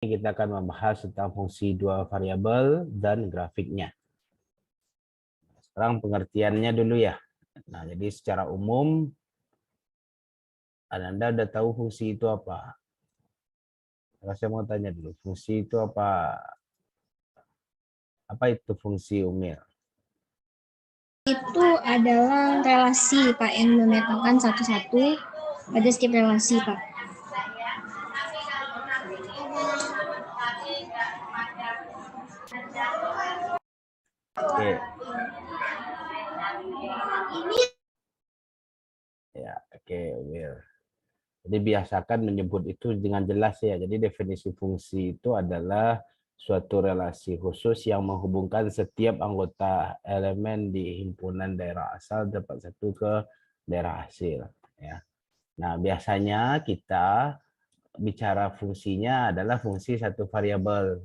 kita akan membahas tentang fungsi dua variabel dan grafiknya. Sekarang pengertiannya dulu ya. Nah, jadi secara umum Anda udah tahu fungsi itu apa? Saya mau tanya dulu, fungsi itu apa? Apa itu fungsi Umil? Itu adalah relasi Pak yang memetakan satu-satu pada setiap relasi Pak. Oke. Ya, oke, Umil. Jadi biasakan menyebut itu dengan jelas ya. Jadi definisi fungsi itu adalah suatu relasi khusus yang menghubungkan setiap anggota elemen di himpunan daerah asal dapat satu ke daerah hasil. Ya. Nah, biasanya kita bicara fungsinya adalah fungsi satu variabel.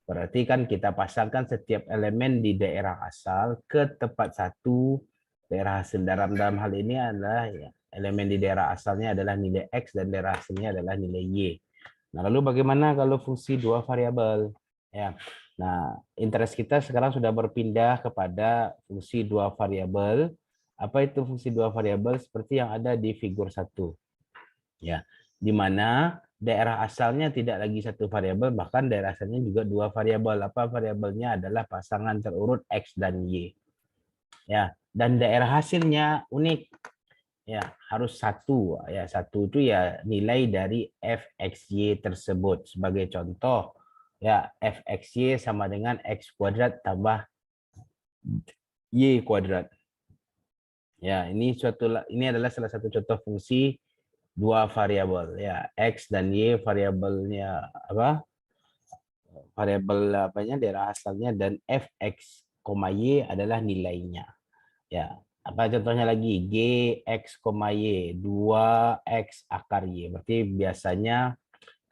Berarti kan kita pasangkan setiap elemen di daerah asal ke tempat satu daerah hasil. Dalam hal ini adalah ya, elemen di daerah asalnya adalah nilai X dan daerah hasilnya adalah nilai Y. Nah, lalu bagaimana kalau fungsi dua variabel? Ya. Nah, interest kita sekarang sudah berpindah kepada fungsi dua variabel. Apa itu fungsi dua variabel? Seperti yang ada di figur 1. Ya, di mana daerah asalnya tidak lagi satu variabel, bahkan daerah asalnya juga dua variabel. Apa variabelnya adalah pasangan terurut X dan Y. Ya, dan daerah hasilnya unik. Ya, harus satu. Ya, satu itu ya nilai dari fxy tersebut. Sebagai contoh, ya fxy sama dengan x kuadrat tambah y kuadrat. Ya, ini adalah salah satu contoh fungsi dua variabel ya, x dan y variabelnya apa? Variabel apanya daerah asalnya, dan fx, y adalah nilainya. Ya, apa contohnya lagi? G x, y 2x akar y. Berarti biasanya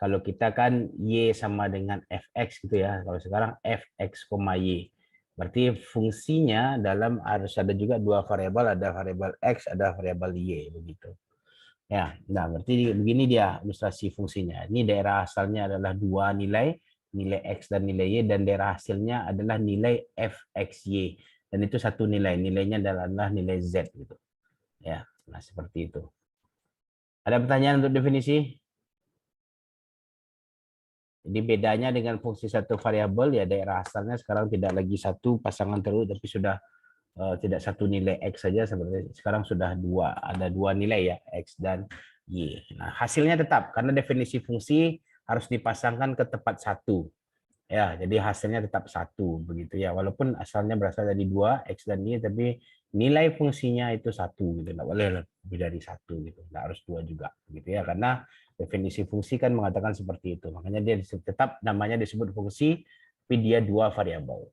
kalau kita kan y sama dengan fx gitu ya. Kalau sekarang fx, y. Berarti fungsinya dalam harus ada juga dua variabel, ada variabel x, ada variabel y begitu. Ya, nah berarti begini dia ilustrasi fungsinya. Ini daerah asalnya adalah dua nilai, nilai X dan nilai Y, dan daerah hasilnya adalah nilai fxy. Dan itu satu nilai, nilainya adalah nilai Z gitu. Ya, nah seperti itu. Ada pertanyaan untuk definisi? Jadi bedanya dengan fungsi satu variabel ya, daerah asalnya sekarang tidak lagi satu pasangan terus, tapi sudah tidak satu nilai X saja, sebenarnya sekarang sudah dua, ada dua nilai ya, X dan Y. Nah, hasilnya tetap, karena definisi fungsi harus dipasangkan ke tempat satu. Ya, jadi hasilnya tetap satu, begitu ya. Walaupun asalnya berasal dari dua, X dan Y, tapi nilai fungsinya itu satu, gitu. Nggak boleh lebih dari satu, gitu. Nggak harus dua juga, gitu ya. Karena definisi fungsi kan mengatakan seperti itu. Makanya dia tetap namanya disebut fungsi, tapi dia dua variabel.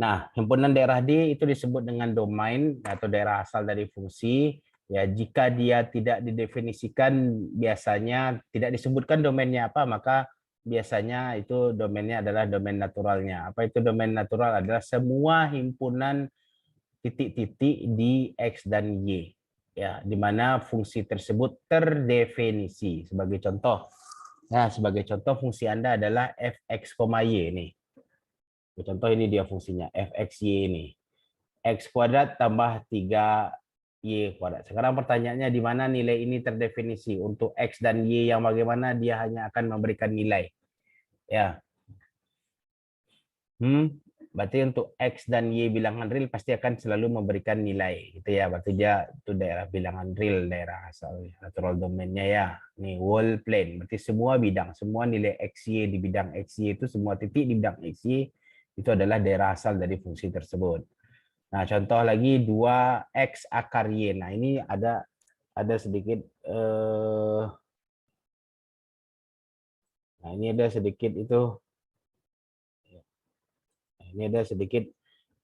Nah, himpunan daerah D itu disebut dengan domain atau daerah asal dari fungsi. Ya, jika dia tidak didefinisikan, biasanya tidak disebutkan domainnya apa, maka biasanya itu domainnya adalah domain naturalnya. Apa itu domain natural? Adalah semua himpunan titik-titik di X dan Y. Ya, di mana fungsi tersebut terdefinisi. Sebagai contoh, nah sebagai contoh fungsi Anda adalah fx, y nih. Contoh ini dia fungsinya, fxy ini. X kuadrat tambah 3y kuadrat. Sekarang pertanyaannya di mana nilai ini terdefinisi? Untuk X dan Y yang bagaimana dia hanya akan memberikan nilai. Ya. Berarti untuk X dan Y bilangan real pasti akan selalu memberikan nilai. Gitu ya. Berarti dia itu daerah bilangan real, daerah asal natural domainnya ya. Nih whole plane. Berarti semua bidang, semua nilai XY di bidang XY itu, semua titik di bidang XY itu adalah daerah asal dari fungsi tersebut. Nah, contoh lagi 2x akar Y. Nah, ini ada sedikit nah, ini ada sedikit itu. Ini ada sedikit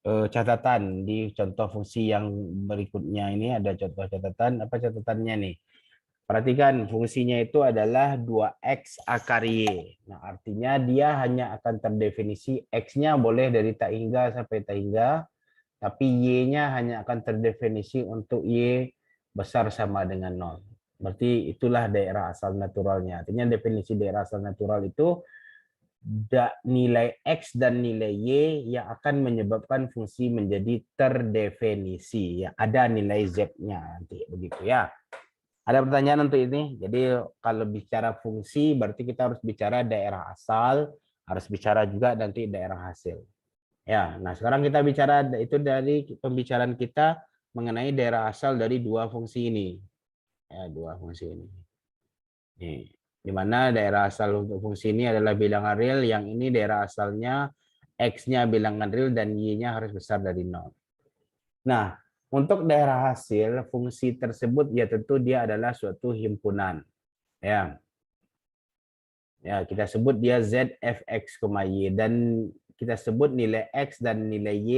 catatan di contoh fungsi yang berikutnya. Ini ada contoh catatan. Apa catatannya nih? Perhatikan fungsinya itu adalah 2x akar Y. Nah, artinya dia hanya akan terdefinisi X-nya boleh dari tak hingga sampai tak hingga, tapi Y-nya hanya akan terdefinisi untuk Y besar sama dengan 0. Berarti itulah daerah asal naturalnya. Artinya definisi daerah asal natural itu nilai X dan nilai Y yang akan menyebabkan fungsi menjadi terdefinisi. Ya, ada nilai Z-nya nanti begitu ya. Ada pertanyaan untuk ini? Jadi kalau bicara fungsi berarti kita harus bicara daerah asal, harus bicara juga nanti daerah hasil. Ya, nah sekarang kita bicara itu dari pembicaraan kita mengenai daerah asal dari dua fungsi ini. Ya, dua fungsi ini. Nih, di mana daerah asal untuk fungsi ini adalah bilangan real, yang ini daerah asalnya X-nya bilangan real dan Y-nya harus besar dari 0. Nah, untuk daerah hasil, fungsi tersebut ya tentu dia adalah suatu himpunan. Ya, ya kita sebut dia Z, F, X, Y. Dan kita sebut nilai X dan nilai Y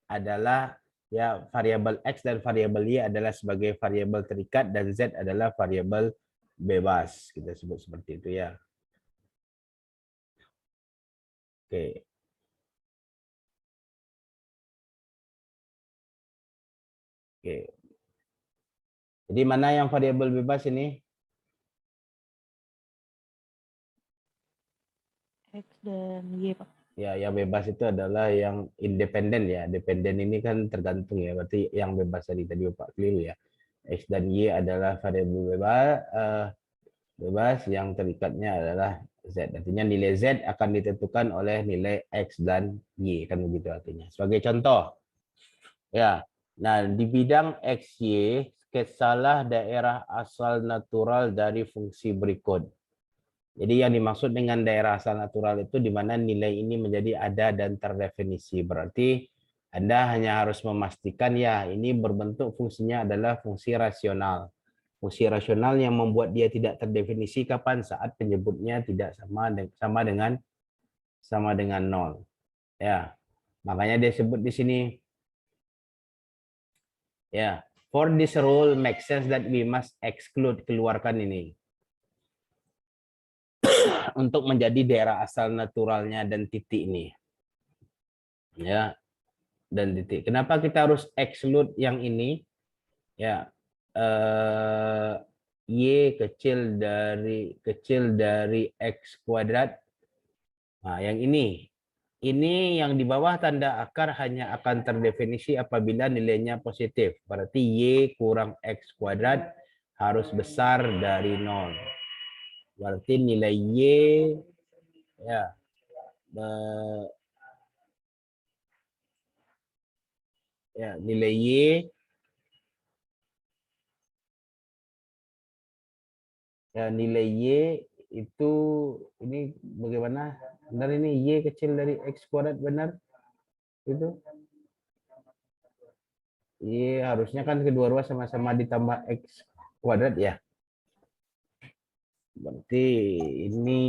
adalah ya variabel X dan variabel Y adalah sebagai variabel terikat dan Z adalah variabel bebas. Kita sebut seperti itu ya. Oke. Oke. Jadi mana yang variabel bebas ini? X dan Y, Pak. Ya, yang bebas itu adalah yang independen ya. Dependen ini kan tergantung ya. Berarti yang bebas tadi Bapak keliru ya. X dan Y adalah variabel bebas yang terikatnya adalah Z. Artinya nilai Z akan ditentukan oleh nilai X dan Y, kan begitu artinya. Sebagai contoh, ya. Nah, di bidang XY, sketsalah daerah asal natural dari fungsi berikut. Jadi yang dimaksud dengan daerah asal natural itu di mana nilai ini menjadi ada dan terdefinisi. Berarti Anda hanya harus memastikan ya ini berbentuk fungsinya adalah fungsi rasional. Fungsi rasional yang membuat dia tidak terdefinisi kapan? Saat penyebutnya tidak sama dengan 0. Ya. Makanya dia sebut di sini ya, for this rule makes sense that we must exclude, keluarkan ini. Untuk menjadi daerah asal naturalnya dan titik ini. Ya, dan titik. Kenapa kita harus exclude yang ini? Ya, Y kecil dari X kuadrat. Nah, yang ini. Ini yang di bawah tanda akar hanya akan terdefinisi apabila nilainya positif. Berarti Y kurang X kuadrat harus besar dari 0. Berarti nilai Y ya nilai Y ya nilai Y itu ini bagaimana? Benar ini Y kecil dari X kuadrat benar? Itu Y harusnya kan kedua-dua sama-sama ditambah X kuadrat ya. Berarti ini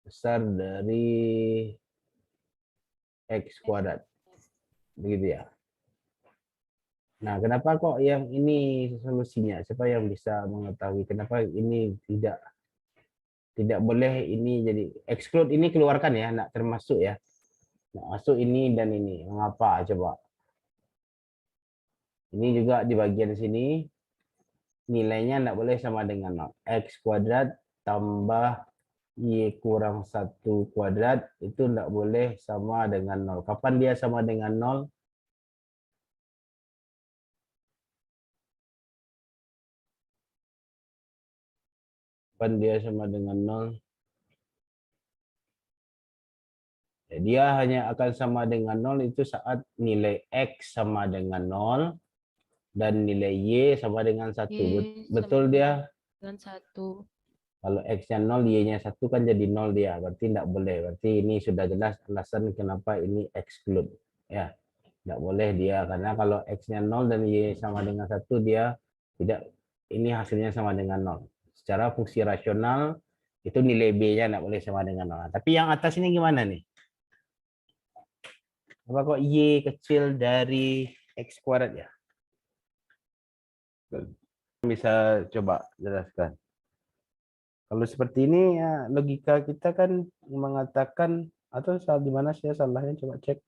besar dari X kuadrat. Begitu ya. Nah, kenapa kok yang ini solusinya? Siapa yang bisa mengetahui kenapa ini tidak boleh ini jadi exclude ini keluarkan ya, enggak termasuk ya. Nah, masuk ini dan ini. Mengapa coba? Ini juga di bagian sini nilainya enggak boleh sama dengan 0. X kuadrat tambah Y kurang 1 kuadrat itu enggak boleh sama dengan 0. Kapan dia sama dengan 0? Kapan dia sama dengan 0? Dia hanya akan sama dengan 0 itu saat nilai X sama dengan 0 dan nilai Y sama dengan 1. Betul dia? Dengan 1. Kalau X-nya 0, Y-nya 1 kan jadi 0 dia. Berarti tidak boleh. Berarti ini sudah jelas alasan kenapa ini exclude. Ya, tidak boleh dia. Karena kalau X-nya 0 dan Y sama dengan 1, dia tidak, ini hasilnya sama dengan 0. Secara fungsi rasional, itu nilai B-nya tidak boleh sama dengan 0. Tapi yang atas ini gimana nih? Apa kok Y kecil dari X kuadrat ya? Bisa coba jelaskan. Kalau seperti ini ya logika kita kan mengatakan atau salah di mana saya salahnya coba cek.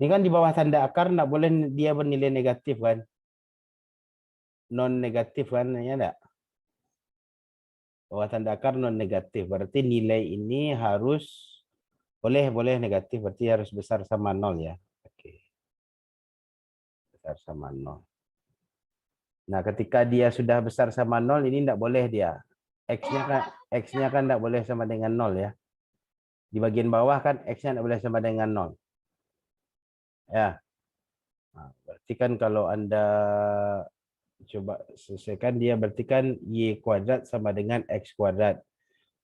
Ini kan di bawah tanda akar enggak boleh dia bernilai negatif kan? non negatif kan, ya enggak? Bawah tanda akar non negatif, berarti nilai ini harus boleh negatif, berarti harus besar sama 0 ya. Oke. Besar sama 0. Nah, ketika dia sudah besar sama 0, ini enggak boleh dia. X-nya kan enggak boleh sama dengan 0 ya. Di bagian bawah kan X-nya enggak boleh sama dengan 0. Ya. Nah, berarti kan kalau Anda coba selesaikan dia, berarti kan Y kuadrat sama dengan X kuadrat.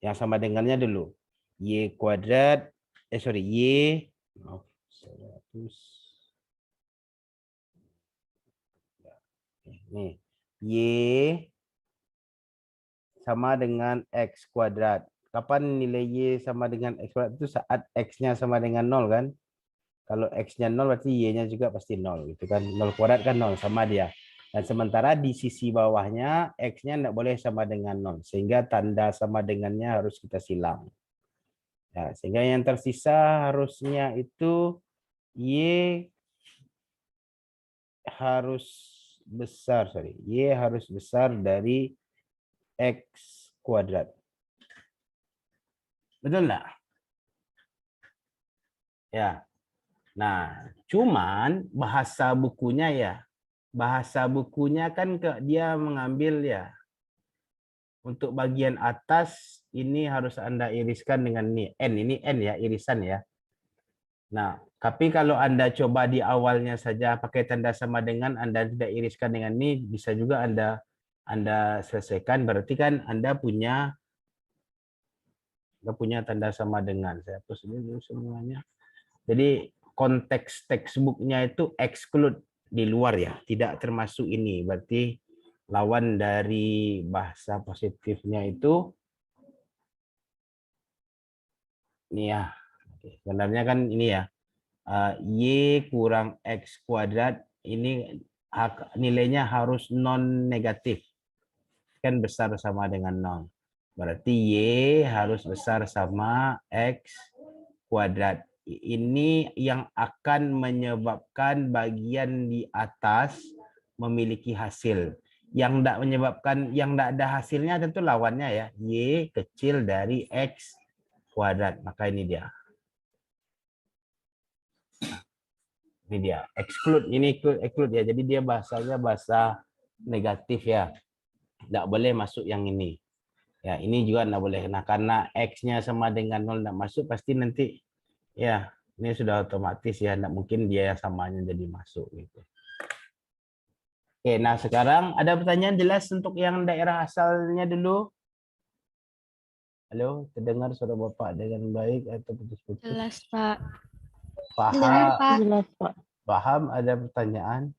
Yang sama dengannya dulu. Y kuadrat, Y. Maaf, saya hapus. Nih, Y sama dengan X kuadrat. Kapan nilai Y sama dengan X kuadrat itu? Saat X-nya sama dengan 0 kan? Kalau X-nya 0 berarti Y-nya juga pasti 0. Gitu kan? 0 kuadrat kan 0, sama dia. Dan sementara di sisi bawahnya X-nya tidak boleh sama dengan 0. Sehingga tanda sama dengannya harus kita silang. Ya, sehingga yang tersisa harusnya itu Y harus besar, Y harus besar dari X kuadrat. Betul enggak? Ya. Nah, cuman bahasa bukunya ya. Bahasa bukunya kan dia mengambil ya. Untuk bagian atas ini harus Anda iriskan dengan ini N. Ini N ya, irisan ya. Nah, tapi kalau Anda coba di awalnya saja pakai tanda sama dengan, Anda tidak iriskan dengan ini, bisa juga Anda selesaikan. Berarti kan Anda punya tanda sama dengan. Saya hapus ini dulu semuanya. Jadi konteks textbooknya itu exclude, di luar ya, tidak termasuk ini. Berarti lawan dari bahasa positifnya itu ini ya. Sebenarnya kan ini ya. Y kurang X kuadrat ini nilainya harus non negatif. Kan besar sama dengan 0. Berarti Y harus besar sama X kuadrat. Ini yang akan menyebabkan bagian di atas memiliki hasil. Yang tidak menyebabkan, yang tidak ada hasilnya tentu lawannya ya. Y kecil dari X kuadrat. Maka ini dia. Ini dia. Exclude. Ini exclude ya. Jadi dia bahasanya bahasa negatif ya. Tidak boleh masuk yang ini. Ya, ini juga tidak boleh. Nah, karena X-nya sama dengan 0 tidak masuk, pasti nanti ya, ini sudah otomatis ya, tidak mungkin dia samanya jadi masuk gitu. Oke, nah sekarang ada pertanyaan jelas untuk yang daerah asalnya dulu? Halo, terdengar suara Bapak dengan baik atau putus-putus? Jelas, Pak. Dengar, Paham? Pak. Jelas, Pak. Paham? Ada pertanyaan?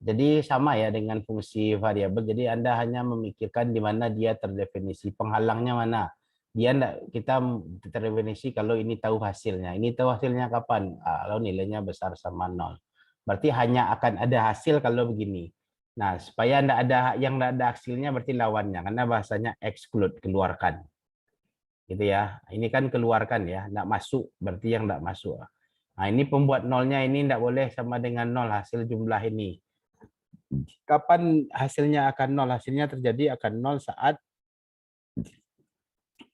Jadi sama ya dengan fungsi variabel. Jadi Anda hanya memikirkan di mana dia terdefinisi, penghalangnya mana. Dia enggak, kita terdefinisi kalau ini tahu hasilnya. Ini tahu hasilnya kapan? Kalau nilainya besar sama 0. Berarti hanya akan ada hasil kalau begini. Nah, supaya enggak ada yang enggak ada hasilnya berarti lawannya, karena bahasanya exclude, keluarkan. Gitu ya. Ini kan keluarkan ya, enggak masuk, berarti yang enggak masuk. Nah, ini pembuat nolnya ini enggak boleh sama dengan 0 hasil jumlah ini. Kapan hasilnya akan 0? Hasilnya terjadi akan 0 saat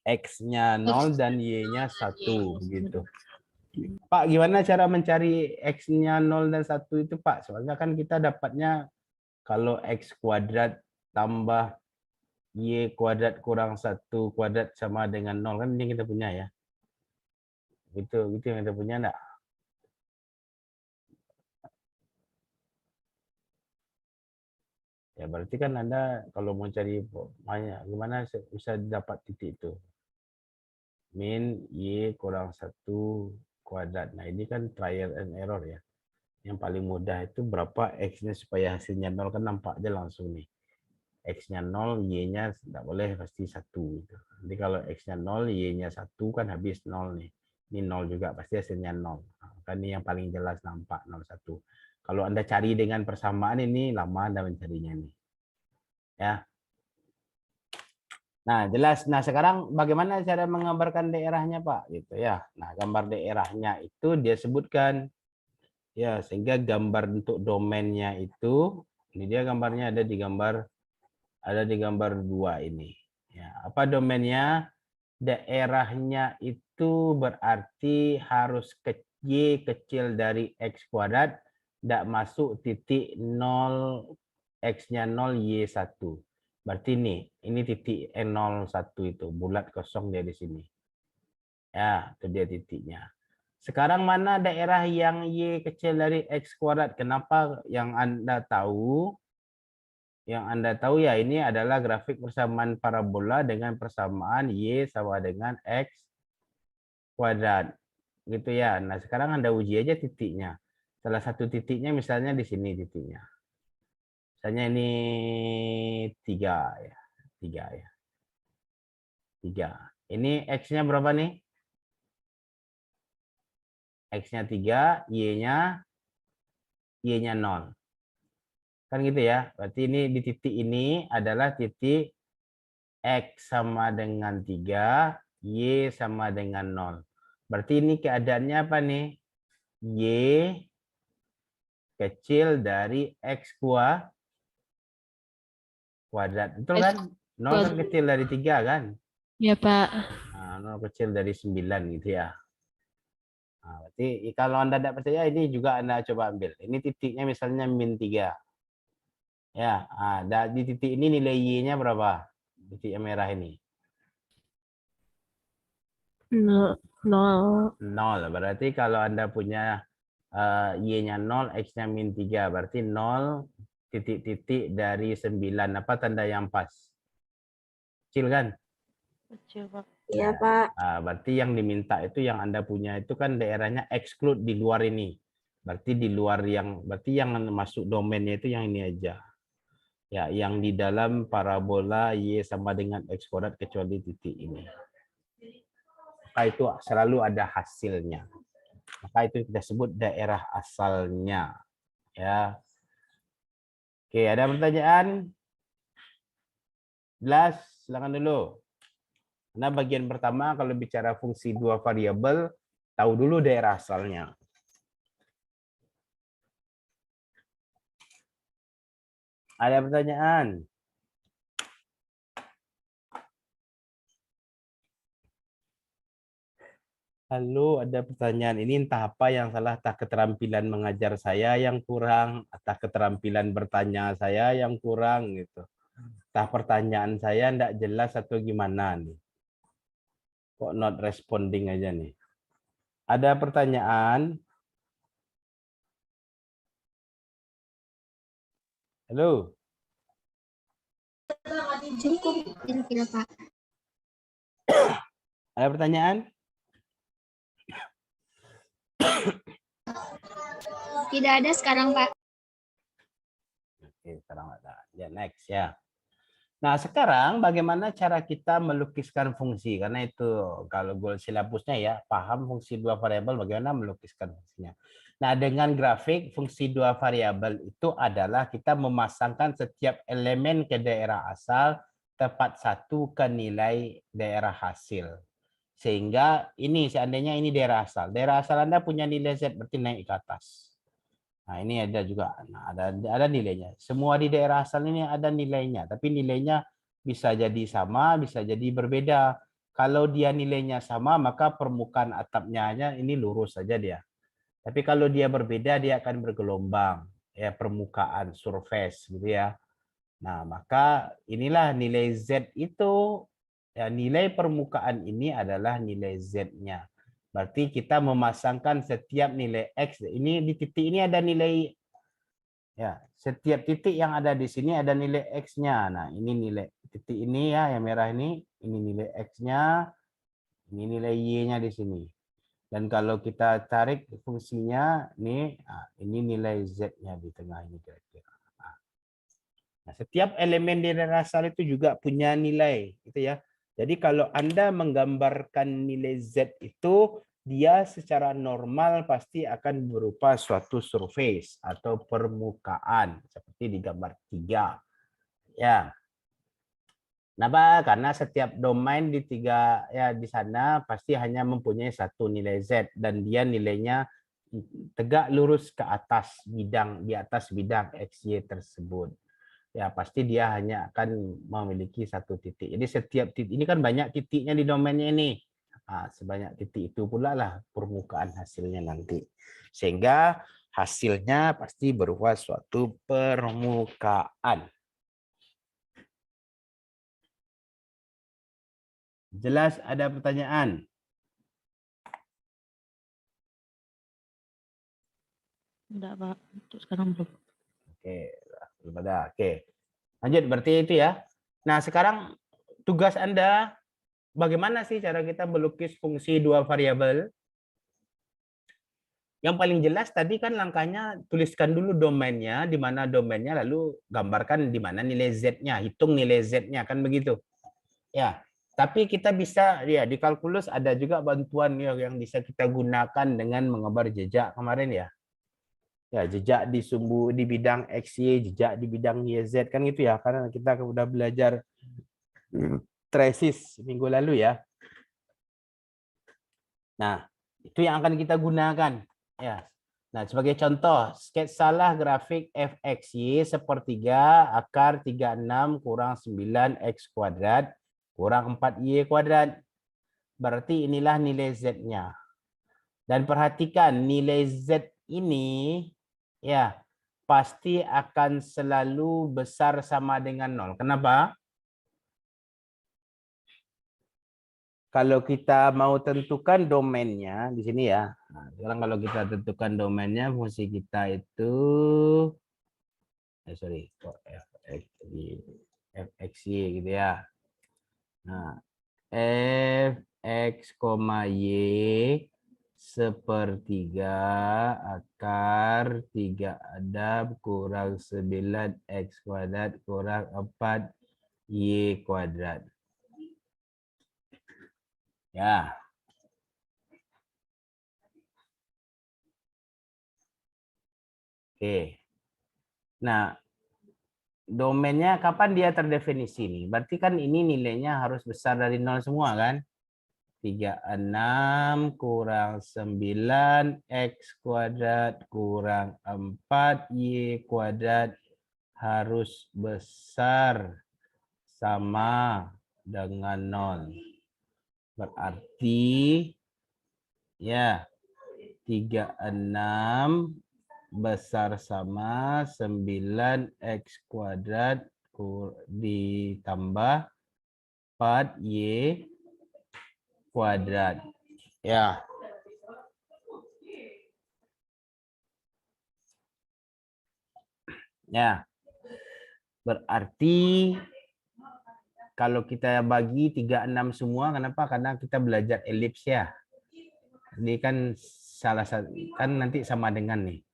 X-nya 0 dan Y-nya 1. Begitu. Pak, gimana cara mencari X-nya 0 dan 1 itu, Pak? Soalnya kan kita dapatnya kalau X kuadrat tambah Y kuadrat kurang 1 kuadrat sama dengan 0. Kan ini kita punya ya. Gitu yang kita punya enggak? Ya, berarti kan Anda kalau mau cari gimana bisa dapat titik itu? Min Y kurang 1 kuadrat. Nah, ini kan trial and error ya. Yang paling mudah itu berapa X-nya supaya hasilnya 0, kan nampak aja langsung nih. X-nya 0, Y-nya tidak boleh, pasti 1. Gitu. Jadi kalau X-nya 0, Y-nya 1 kan habis 0 nih. Ini 0 juga, pasti hasilnya 0. Nah, kan ini yang paling jelas nampak 0, 1. Kalau Anda cari dengan persamaan ini lama Anda mencarinya nih. Ya. Nah, jelas. Nah, sekarang bagaimana cara menggambarkan daerahnya, Pak? Gitu ya. Nah, gambar daerahnya itu dia sebutkan ya, sehingga gambar untuk domainnya itu Ini dia gambarnya ada di gambar 2 ini. Ya, apa domainnya? Daerahnya itu berarti harus Y kecil dari X kuadrat, tidak masuk titik 0, X-nya 0, Y1. Berarti ini titik 01 itu, bulat kosong dia di sini. Ya, itu dia titiknya. Sekarang mana daerah yang Y kecil dari X kuadrat? Kenapa yang Anda tahu? Yang Anda tahu ya ini adalah grafik persamaan parabola dengan persamaan Y sama dengan X kuadrat. Gitu ya. Nah, sekarang Anda uji aja titiknya. Salah satu titiknya misalnya di sini titiknya. Misalnya ini 3 ya. 3 ya. 3. Ini X-nya berapa nih? X-nya 3, Y-nya 0. Kan gitu ya. Berarti ini di titik ini adalah titik X sama dengan 3, Y sama dengan 0. Berarti ini keadaannya apa nih? Y kecil dari X kuadrat. Betul kan? 0 kan kecil dari 3 kan? Ya, Pak. Nah, 0 kecil dari 9 gitu ya. Nah, berarti kalau Anda tidak percaya ini juga Anda coba ambil. Ini titiknya misalnya -3. Ya, di titik ini nilai Y-nya berapa? Titik yang merah ini. 0. 0. Berarti kalau Anda punya Y-nya 0, X-nya -3. Berarti 0 titik-titik dari 9. Apa tanda yang pas? Kecil kan? Kecil, Pak. Iya, Pak. Berarti yang diminta itu yang Anda punya itu kan daerahnya exclude di luar ini. Berarti di luar berarti yang masuk domainnya itu yang ini aja. Ya, yang di dalam parabola Y sama dengan X kuadrat kecuali titik ini. Maka itu selalu ada hasilnya. Maka itu kita sebut daerah asalnya. Ya. Oke, ada pertanyaan? Jelas? Silakan dulu. Nah, bagian pertama kalau bicara fungsi 2 variabel, tahu dulu daerah asalnya. Ada pertanyaan? Halo, ada pertanyaan. Ini entah apa yang salah, entah keterampilan mengajar saya yang kurang, entah keterampilan bertanya saya yang kurang gitu. Entah pertanyaan saya enggak jelas atau gimana nih. Kok not responding aja nih. Ada pertanyaan? Halo? Cukup kira-kira, Pak. Ada pertanyaan? Tidak ada sekarang, Pak. Oke, sekarang ada. Ya, next ya. Nah, sekarang bagaimana cara kita melukiskan fungsi? Karena itu kalau goal silabusnya ya, paham fungsi 2 variabel, bagaimana melukiskan fungsinya. Nah, dengan grafik fungsi 2 variabel itu adalah kita memasangkan setiap elemen ke daerah asal tepat satu ke nilai daerah hasil. Sehingga ini seandainya ini daerah asal. Daerah asal Anda punya nilai Z berarti naik ke atas. Nah, ini ada juga. Nah, ada nilainya. Semua di daerah asal ini ada nilainya, tapi nilainya bisa jadi sama, bisa jadi berbeda. Kalau dia nilainya sama, maka permukaan atapnya hanya ini lurus saja dia. Tapi kalau dia berbeda, dia akan bergelombang, ya permukaan surface gitu ya. Nah, maka inilah nilai Z itu, ya nilai permukaan ini adalah nilai Z-nya. Berarti kita memasangkan setiap nilai X. Ini di titik ini ada nilai, ya setiap titik yang ada di sini ada nilai X-nya. Nah, ini nilai titik ini ya, yang merah ini nilai X-nya, ini nilai Y-nya di sini. Dan kalau kita tarik fungsinya, ini nilai Z-nya di tengah ini kira-kira. Nah, setiap elemen di daerah asal itu juga punya nilai, gitu ya. Jadi kalau Anda menggambarkan nilai Z itu, dia secara normal pasti akan berupa suatu surface atau permukaan, seperti di gambar 3. Ya. Kenapa? Karena setiap domain di 3 ya di sana pasti hanya mempunyai satu nilai Z dan dia nilainya tegak lurus ke atas bidang, di atas bidang XY tersebut. Ya, pasti dia hanya akan memiliki satu titik. Jadi setiap titik, ini kan banyak titiknya di domainnya ini. Sebanyak titik itu pula lah permukaan hasilnya nanti. Sehingga hasilnya pasti berupa suatu permukaan. Jelas ada pertanyaan? Enggak, Pak. Untuk sekarang belum. Oke, belum ada. Oke. Lanjut, berarti itu ya. Nah, sekarang tugas Anda, bagaimana sih cara kita melukis fungsi dua variabel? Yang paling jelas tadi kan langkahnya tuliskan dulu domainnya, di mana domainnya, lalu gambarkan di mana nilai Z-nya, hitung nilai Z-nya, kan begitu. Ya, tapi kita bisa, ya di kalkulus ada juga bantuan yang bisa kita gunakan dengan mengambar jejak kemarin ya. Ya, jejak di sumbu di bidang XY, jejak di bidang YZ, kan gitu ya, karena kita udah belajar traces minggu lalu ya. Nah, itu yang akan kita gunakan. Ya. Nah, sebagai contoh, sketsalah grafik fxy sepertiga akar 36 kurang 9x kuadrat kurang 4y kuadrat. Berarti inilah nilai z-nya. Dan perhatikan nilai z ini ya pasti akan selalu besar sama dengan 0. Kenapa? Kalau kita mau tentukan domainnya di sini ya. Nah, sekarang kalau kita tentukan domainnya, fungsi kita itu fxy gitu ya. Nah, fx, y sepertiga akar 3 kurang 9x kuadrat kurang 4y kuadrat. Ya. Oke. Nah, domainnya kapan dia terdefinisi nih? Berarti kan ini nilainya harus besar dari 0 semua kan? 36 kurang 9x kuadrat kurang 4y kuadrat harus besar sama dengan 0. Berarti ya 36 besar sama 9x kuadrat ditambah 4y kuadrat. Ya. Ya. Berarti kalau kita bagi 36 semua, kenapa? Karena kita belajar elips ya. Ini kan salah satu, kan nanti sama dengan nih.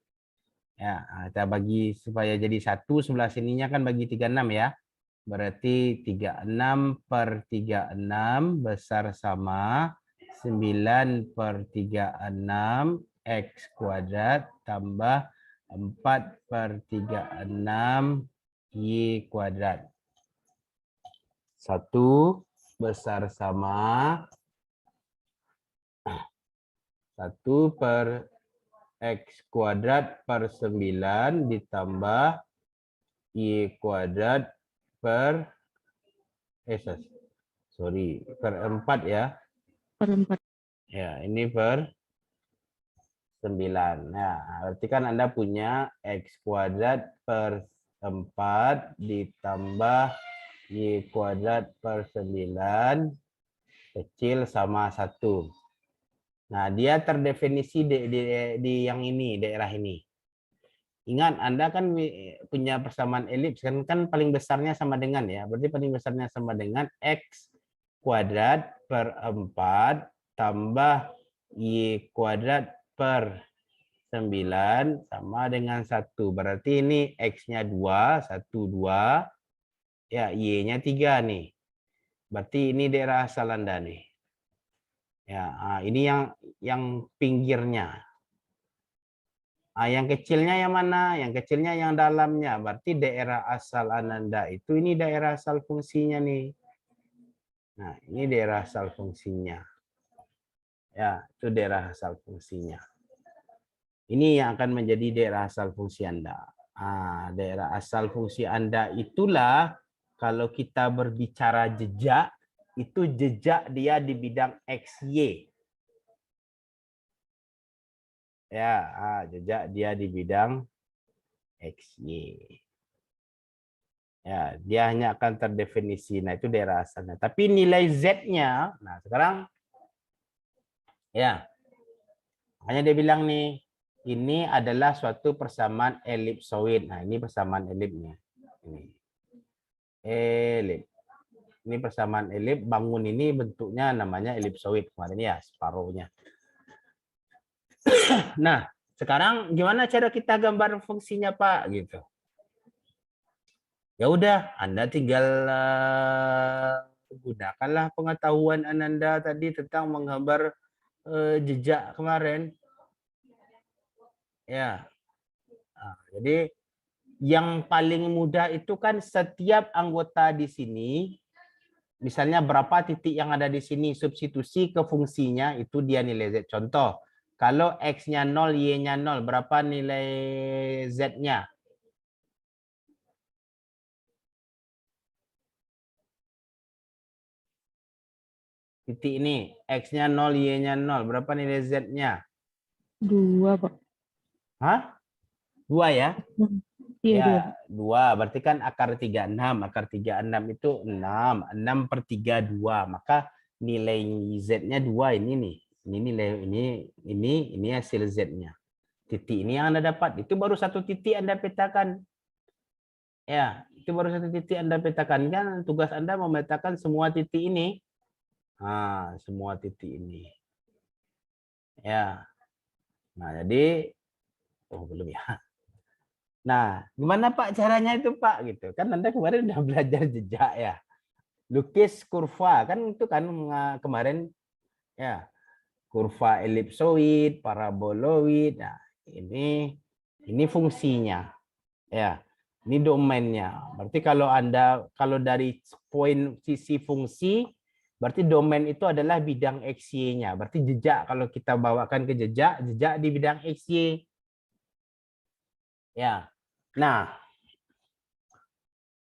Ya, kita bagi supaya jadi 1, sebelah sininya kan bagi 36 ya. Berarti 36 per 36 besar sama 9 per 36 X kuadrat tambah 4 per 36 Y kuadrat. 1 besar sama 1 per X kuadrat per 9 ditambah Y kuadrat per per 4 ya. Per 4. Ya, ini per 9. Nah, berarti kan Anda punya X kuadrat per 4 ditambah Y kuadrat per 9 kecil sama 1. Nah, dia terdefinisi di yang ini, daerah ini. Ingat, Anda kan punya persamaan elips, kan paling besarnya sama dengan ya. Berarti paling besarnya sama dengan X kuadrat per 4 tambah Y kuadrat per 9 sama dengan 1. Berarti ini X-nya 2, 1, 2. Ya, Y-nya 3 nih. Berarti ini daerah asal Anda nih. Ya, ini yang pinggirnya. Yang kecilnya yang mana? Yang kecilnya yang dalamnya. Berarti daerah asal Ananda itu ini daerah asal fungsinya nih. Nah, ini daerah asal fungsinya. Ya, itu daerah asal fungsinya. Ini yang akan menjadi daerah asal fungsi Anda. Daerah asal fungsi Anda itulah kalau kita berbicara jejak, itu jejak dia di bidang XY. Ya, jejak dia di bidang XY. Ya, dia hanya akan terdefinisi. Nah, itu daerah asalnya. Tapi nilai Z-nya, nah sekarang ya, makanya dia bilang nih, ini adalah suatu persamaan elipsoid. Nah, ini persamaan elipnya. Ini. Elip. Ini persamaan elip. Bangun ini bentuknya namanya elipsoid. Kemarin ya, separuhnya. Nah, sekarang gimana cara kita gambar fungsinya, Pak? Gitu. Ya udah, Anda tinggal gunakanlah pengetahuan Anda tadi tentang menggambar jejak kemarin. Ya. Jadi yang paling mudah itu kan setiap anggota di sini, misalnya berapa titik yang ada di sini, substitusi ke fungsinya, itu dia nilai Z. Contoh, kalau X-nya 0, Y-nya 0, berapa nilai Z-nya? Titik ini, X-nya 0, Y-nya 0, berapa nilai Z-nya? 2, Pak. Hah? 2 ya? Iya, Ya, 2. 2. Berarti kan akar 36. Akar 36 itu 6. 6/32. Maka nilai Z-nya 2 ini nih. Ini nilai ini hasil Z-nya. Titik ini yang Anda dapat. Itu baru satu titik Anda petakan. Ya, itu baru satu titik Anda petakan. Kan tugas Anda memetakan semua titik ini. Semua titik ini. Ya. Nah, jadi belum ya. Nah, gimana Pak caranya itu Pak gitu. Kan Anda kemarin udah belajar jejak ya. Lukis kurva kan itu kan kemarin ya. Kurva elipsoid, paraboloid. Nah, ini fungsinya. Ya. Ini domainnya. Berarti kalau dari poin sisi fungsi, berarti domain itu adalah bidang XY-nya. Berarti jejak kalau kita bawakan ke jejak di bidang XY. Ya. Nah,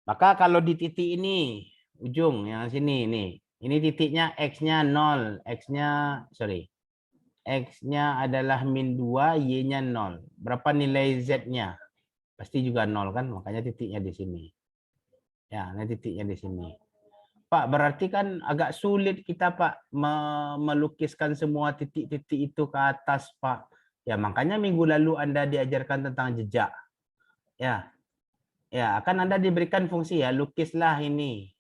maka kalau di titik ini, ujung yang sini nih, ini titiknya X-nya 0, X-nya adalah min 2, Y-nya 0. Berapa nilai Z-nya? Pasti juga 0 kan, makanya titiknya di sini. Ya, ini titiknya di sini. Pak, berarti kan agak sulit kita Pak melukiskan semua titik-titik itu ke atas Pak. Ya, makanya minggu lalu Anda diajarkan tentang jejak. Ya, ya, akan Anda diberikan fungsi ya, lukislah ini.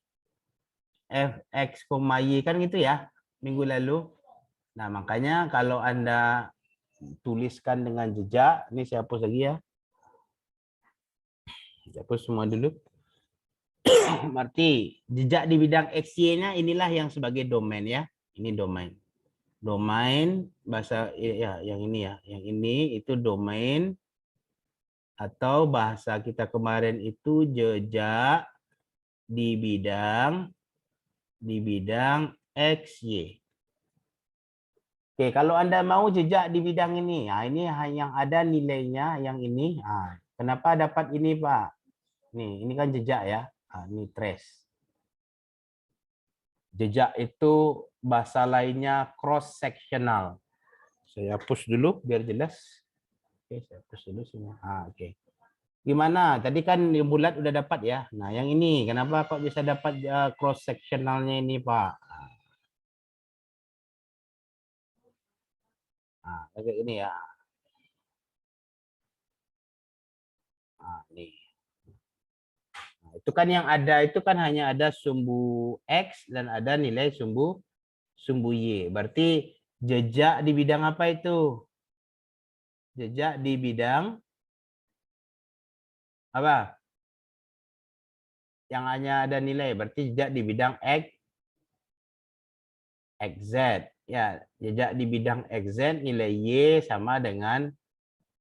Fx, Y kan gitu ya, minggu lalu. Nah, makanya kalau Anda tuliskan dengan jejak, ini saya hapus lagi ya. Saya hapus semua dulu. Berarti jejak di bidang XY-nya inilah yang sebagai domain ya. Ini domain. Domain bahasa ya yang ini ya. Yang ini itu domain atau bahasa kita kemarin itu jejak di bidang XY. Oke, kalau Anda mau jejak di bidang ini, ini yang ada nilainya yang ini. Kenapa dapat ini, Pak? Nih, ini kan jejak ya. Ini trace. Jejak itu bahasa lainnya cross sectional. Saya hapus dulu biar jelas. Oke, saya hapus dulu semua. Oke. Gimana? Tadi kan yang bulat udah dapat ya. Nah, yang ini kenapa kok bisa dapat cross sectionalnya ini, Pak? Kayak ini ya. Nih. Nah, itu kan yang ada itu kan hanya ada sumbu X dan ada nilai sumbu Y. Berarti jejak di bidang apa itu? Jejak di bidang apa? Yang hanya ada nilai. Berarti jejak di bidang XZ. Ya, jejak di bidang XZ nilai Y sama dengan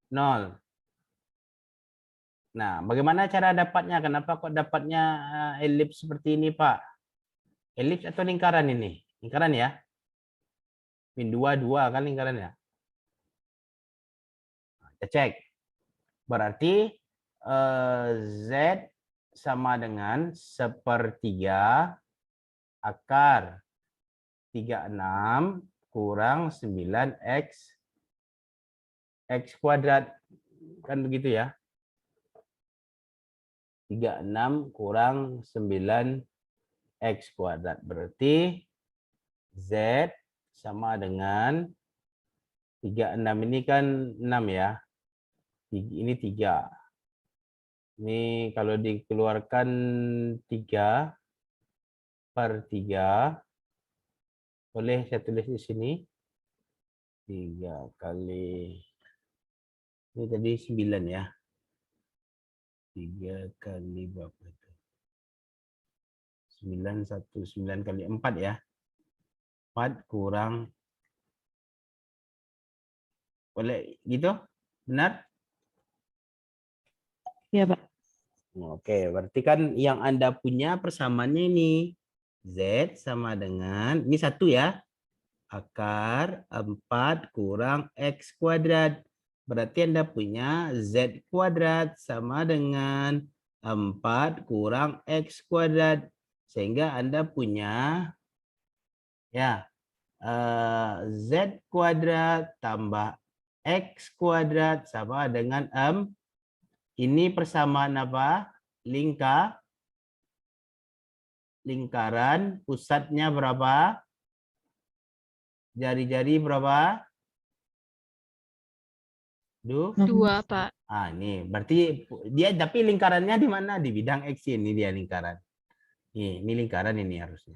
0. Nah, bagaimana cara dapatnya? Kenapa kok dapatnya elips seperti ini, Pak? Elips atau lingkaran ini? Lingkaran ya? Min 2, 2 kan lingkaran ya? Kita cek. Berarti Z sama dengan 1/3 akar 36 kurang 9x kuadrat. Kan begitu ya. 36 kurang 9x kuadrat. Berarti Z sama dengan 36 ini kan 6 ya. Ini 3. Ini kalau dikeluarkan 3/3. Boleh saya tulis di sini. 3 kali. Ini tadi 9 ya. 3 kali berapa itu? 9 kali 4 ya. 4 kurang. Boleh gitu? Benar? Iya, Pak. Oke, berarti kan yang Anda punya persamaannya ini. Z sama dengan, ini 1 ya. Akar 4 kurang X kuadrat. Berarti Anda punya Z kuadrat sama dengan 4 kurang X kuadrat. Sehingga Anda punya ya Z kuadrat tambah X kuadrat sama dengan ini persamaan apa? Lingkaran pusatnya berapa? Jari-jari berapa? 2, Pak. ini berarti dia, tapi lingkarannya di mana? Di bidang X ini dia lingkaran. Ini lingkaran ini harusnya.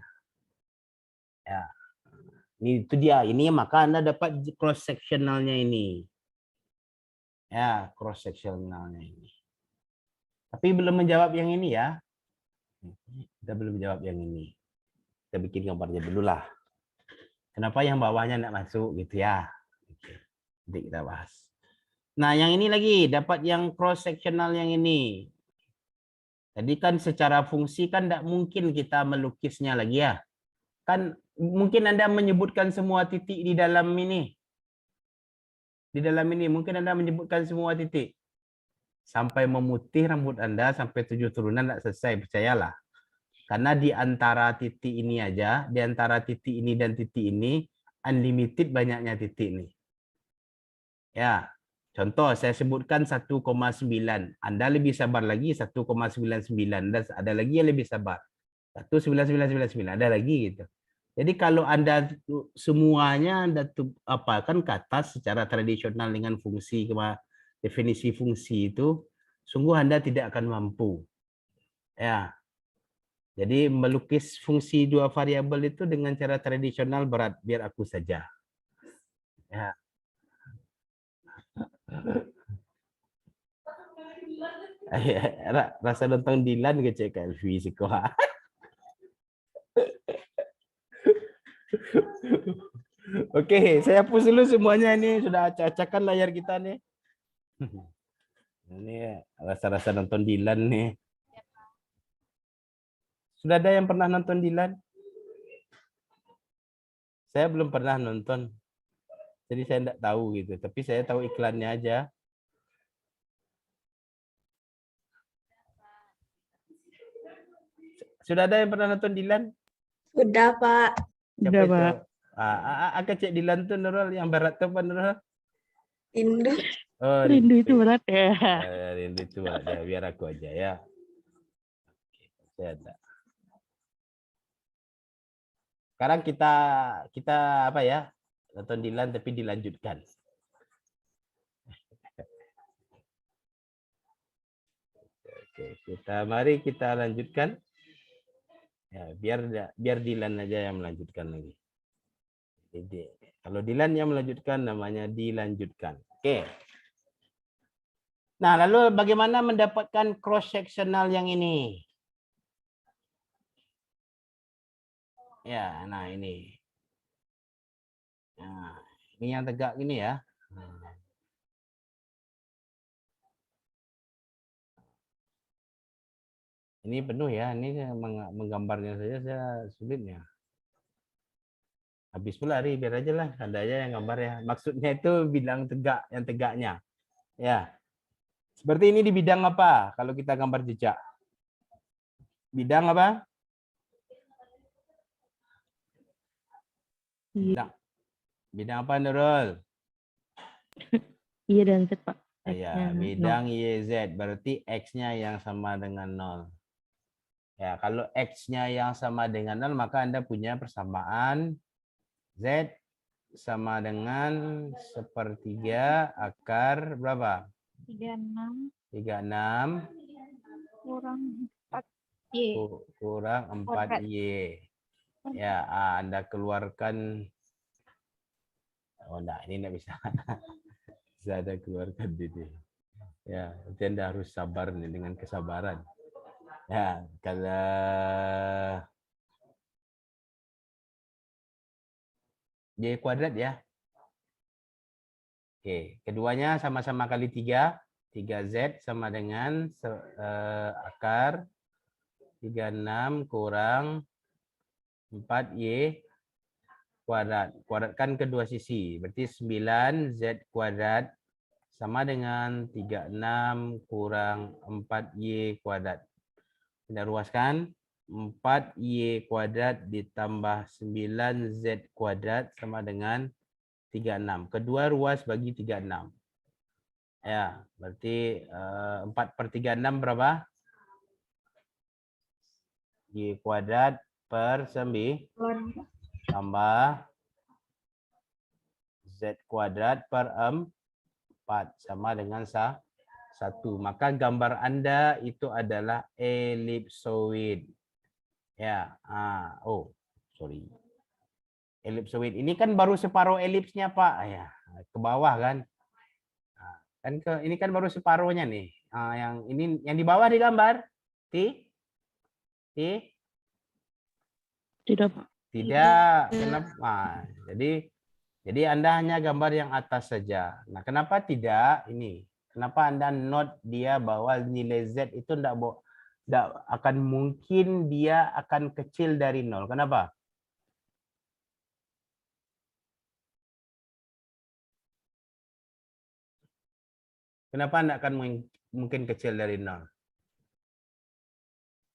Ya. Ini itu dia. Ini maka Anda dapat cross sectionalnya ini. Ya, cross sectionalnya ini. Tapi belum menjawab yang ini ya. Kita belum jawab yang ini. Kita bikin gambarnya dulu lah. Kenapa yang bawahnya enggak masuk gitu ya? Oke. Nanti kita bahas. Nah, yang ini lagi dapat yang cross sectional yang ini. Jadi kan secara fungsi kan tidak mungkin kita melukisnya lagi ya. Kan mungkin Anda menyebutkan semua titik di dalam ini. Di dalam ini mungkin Anda menyebutkan semua titik. Sampai memutih rambut Anda sampai 7 turunan tidak selesai, percayalah. Karena di antara titik ini aja, di antara titik ini dan titik ini, unlimited banyaknya titik ini. Ya, contoh saya sebutkan 1,9. Anda lebih sabar lagi 1,99. Dan ada lagi yang lebih sabar. 1,9999. Ada lagi gitu. Jadi kalau Anda semuanya Anda apakan ke atas secara tradisional dengan fungsi, definisi fungsi itu, sungguh Anda tidak akan mampu. Ya. Jadi melukis fungsi 2 variabel itu dengan cara tradisional berat, biar aku saja. Ya. Rasa nonton Dilan ke cek Elvi sekolah. Oke, saya hapus dulu semuanya ini, sudah acak-acakan layar kita nih. Ini rasa-rasa nonton Dilan nih. Sudah ada yang pernah nonton Dilan? Saya belum pernah nonton. Jadi saya enggak tahu gitu, tapi saya tahu iklannya aja. Sudah ada yang pernah nonton Dilan? Udah, Pak. Siapa Udah, itu? Pak. Aku cek Dilan tuh Nurul, yang barat tuh apa Nurul? Rindu. Oh, Rindu itu berat ya. Rindu itu berat ya, biar aku aja ya. Oke, saya ada. Sekarang kita apa ya? Nonton Dilan tapi dilanjutkan. Oke, mari kita lanjutkan. Ya, biar Dilan aja yang melanjutkan lagi. Jadi, kalau Dilan yang melanjutkan namanya dilanjutkan. Oke. Nah, lalu bagaimana mendapatkan cross sectional yang ini? Ya, nah ini. Nah, ini yang tegak gini ya. Ini penuh ya, ini menggambarnya saja saya sulitnya. Habis pula hari, biar aja lah, ada aja yang gambar ya. Maksudnya itu bilang tegak, yang tegaknya. Ya. Seperti ini di bidang apa? Kalau kita gambar jejak. Bidang apa? Bidang. Bidang apa, Nurul? Iya dan Z, Pak. Ya, X-nya nol. bidang YZ. Berarti X-nya yang sama dengan 0. Ya, kalau X-nya yang sama dengan 0, maka Anda punya persamaan Z sama dengan sepertiga akar berapa? 36 36 kurang 4Y. kurang 4Y. Ya, Anda keluarkan. Oh, enggak, ini enggak bisa. Bisa Anda keluarkan ini. Ya, nanti Anda harus sabar nih, dengan kesabaran. Ya, kalau Y kuadrat ya. Oke, keduanya sama-sama kali 3. 3Z sama dengan akar 36 kurang 4Y kuadrat. Kuadratkan kedua sisi. Berarti 9Z kuadrat sama dengan 36 kurang 4Y kuadrat. Kita ruaskan. 4Y kuadrat ditambah 9Z kuadrat sama dengan 36. Kedua ruas bagi 36. Ya, berarti 4/36 berapa? Y kuadrat per 9 tambah Z kuadrat per 4 sama dengan 1. Maka gambar Anda itu adalah elipsoid. Ya, sorry. Elipsoid ini kan baru separuh elipsnya, Pak. Ya, ke bawah kan. Ini kan baru separuhnya nih. Yang ini yang di bawah digambar. Tidak, Pak. Tidak. Kenapa? Jadi Anda hanya gambar yang atas saja. Nah, kenapa tidak ini? Kenapa Anda note dia bahwa nilai Z itu tidak akan mungkin dia akan kecil dari 0. Kenapa? Kenapa tidak akan mungkin kecil dari 0?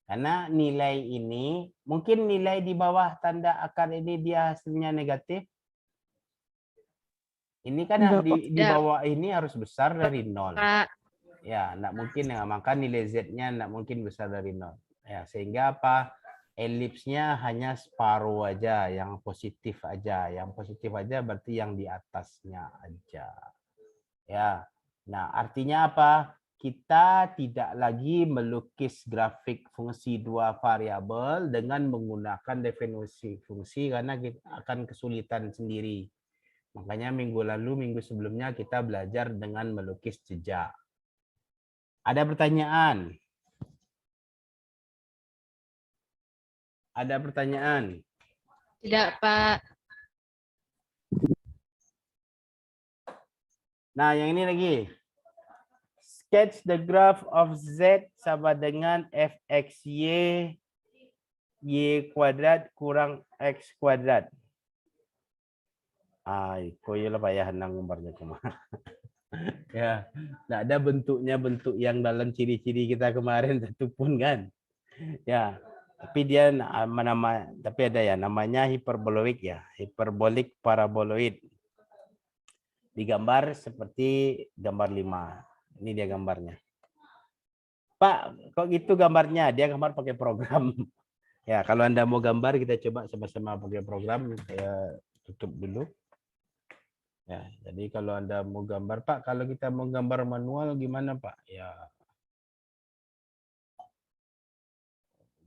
Karena nilai ini, mungkin nilai di bawah tanda akar ini dia hasilnya negatif. Ini kan Enggak, Pak. di bawah ini harus besar dari 0. Pak. Ya, enggak mungkin ya, maka nilai Z-nya enggak mungkin besar dari 0. Ya, sehingga apa? Elipsnya hanya separuh aja, yang positif aja. Yang positif aja berarti yang di atasnya aja. Ya. Nah, artinya apa? Kita tidak lagi melukis grafik fungsi dua variabel dengan menggunakan definisi fungsi karena kita akan kesulitan sendiri. Makanya minggu sebelumnya kita belajar dengan melukis jejak. Ada pertanyaan? Ada pertanyaan? Tidak, Pak. Nah, yang ini lagi. Sketch the graph of Z sama dengan fxy y kuadrat kurang x kuadrat. Kok ya lah payah nang gambarnya kemana. Ya, tidak ada bentuk yang dalam ciri-ciri kita kemarin satupun kan. Ya, tapi dia tapi ada ya namanya hiperboloid ya, hiperbolik paraboloid. Digambar seperti gambar 5. Ini dia gambarnya. Pak, kok gitu gambarnya? Dia gambar pakai program. Ya, kalau Anda mau gambar kita coba sama-sama pakai program. Saya tutup dulu. Ya, jadi kalau Anda mau gambar, Pak, kalau kita mau gambar manual gimana, Pak? Ya,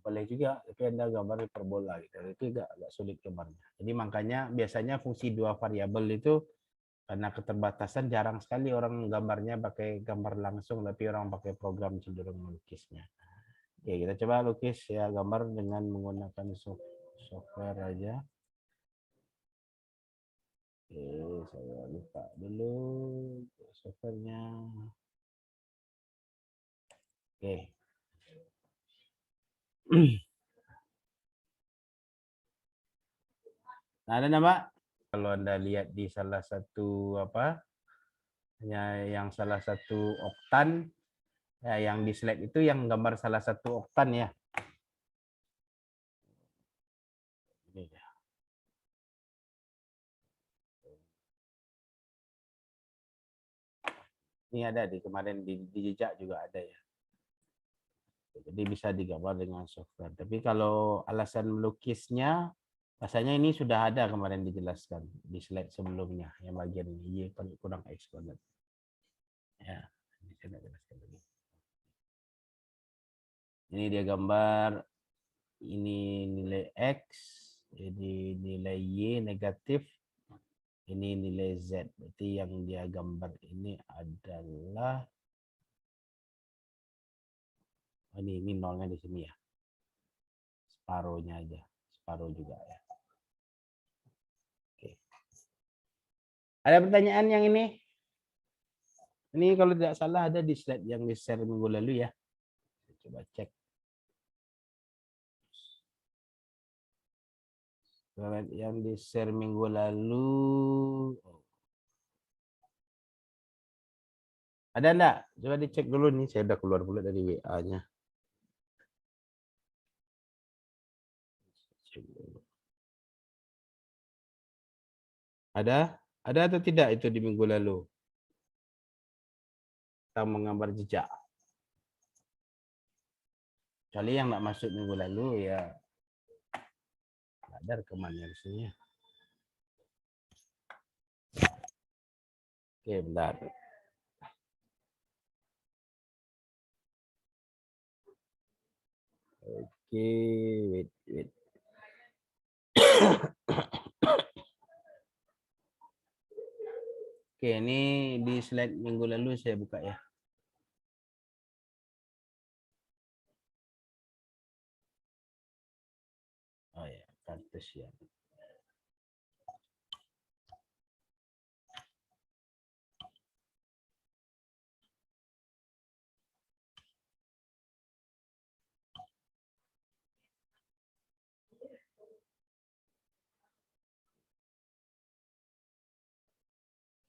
boleh juga, tapi Anda gambar hiperbola gitu. Itu agak sulit gambarnya. Jadi makanya biasanya fungsi dua variabel itu karena keterbatasan jarang sekali orang gambarnya pakai gambar langsung, tapi orang pakai program cenderung melukisnya. Oke, kita coba lukis ya gambar dengan menggunakan software aja. Oke, saya lupa dulu softwarenya. Oke. Nah, ada nama? Kalau Anda lihat di salah satu yang salah satu oktan, ya, yang di slide itu yang gambar salah satu oktan ya. Ini dia. Ini ada di kemarin di jejak juga ada ya. Jadi bisa digambar dengan software. Tapi kalau alasan melukisnya, rasanya ini sudah ada kemarin dijelaskan di slide sebelumnya yang bagian ini Y kurang X kuadrat. Ya, ini saya jelaskan lagi. Ini dia gambar, ini nilai X, jadi nilai Y negatif, ini nilai Z. Berarti yang dia gambar ini adalah, oh, ini nolnya di sini ya. Separuhnya aja, separuh juga ya. Oke. Ada pertanyaan yang ini? Ini kalau tidak salah ada di slide yang di-share minggu lalu ya. Coba cek. Slide yang di-share minggu lalu. Ada enggak? Coba dicek dulu nih. Saya udah keluar pula dari WA-nya. Ada? Ada atau tidak itu di minggu lalu? Kita menggambar jejak. Kecuali yang nggak masuk minggu lalu ya ada rekamannya di sini. Oke, bentar. Oke, wait. Oke, ini di slide minggu lalu saya buka ya. Oh ya, Cartesian.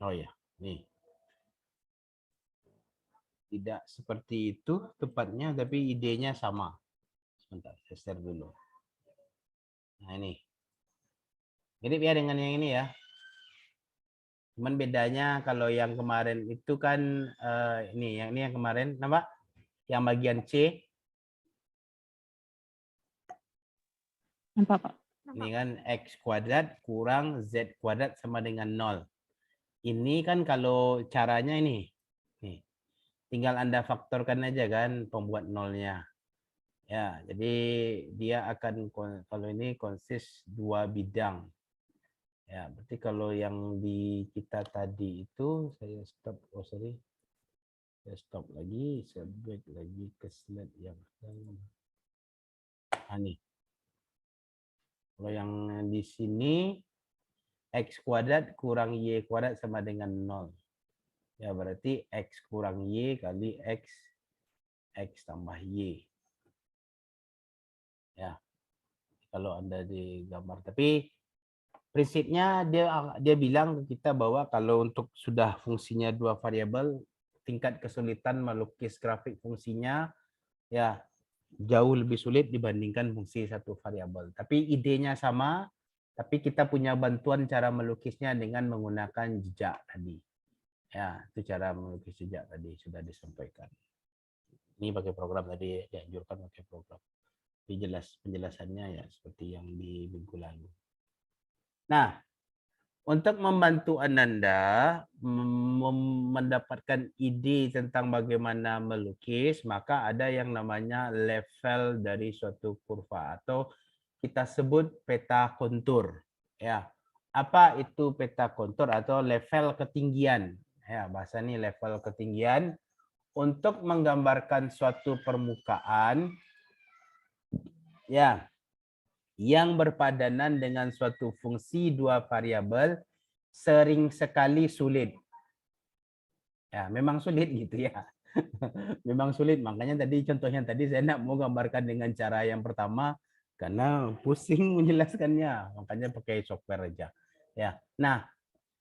Oh ya, nih. Tidak seperti itu tepatnya, tapi idenya sama. Sebentar, saya share dulu. Nah ini. Mirip ya dengan yang ini ya. Cuman bedanya kalau yang kemarin itu kan ini yang kemarin, nampak? Yang bagian C. Nampak, Pak. Ini kan X kuadrat kurang Z kuadrat sama dengan 0. Ini kan kalau caranya ini. Nih. Tinggal Anda faktorkan aja kan pembuat nolnya. Ya, jadi dia akan, kalau ini konsis 2 bidang. Ya, berarti kalau yang di kita tadi itu saya stop, saya stop lagi, saya back lagi ke slide yang ini. Kalau yang di sini X kuadrat kurang Y kuadrat sama dengan 0. Ya, berarti X kurang Y kali X tambah Y. Ya, kalau Anda digambar. Tapi prinsipnya dia bilang ke kita bahwa kalau untuk sudah fungsinya 2 variabel, tingkat kesulitan melukis grafik fungsinya ya jauh lebih sulit dibandingkan fungsi 1 variabel. Tapi idenya sama, tapi kita punya bantuan cara melukisnya dengan menggunakan jejak tadi. Ya, itu cara melukis jejak tadi sudah disampaikan. Ini pakai program tadi, dianjurkan pakai program. Penjelasannya ya seperti yang di minggu lalu. Nah, untuk membantu Ananda mendapatkan ide tentang bagaimana melukis, maka ada yang namanya level dari suatu kurva atau kita sebut peta kontur. Ya, apa itu peta kontur atau level ketinggian? Ya, bahasa ini level ketinggian untuk menggambarkan suatu permukaan ya yang berpadanan dengan suatu fungsi 2 variabel sering sekali sulit. Ya, memang sulit gitu ya. Memang sulit. Makanya tadi contohnya tadi saya tidak mau gambarkan dengan cara yang pertama karena pusing menjelaskannya. Makanya pakai software aja. Ya. Nah,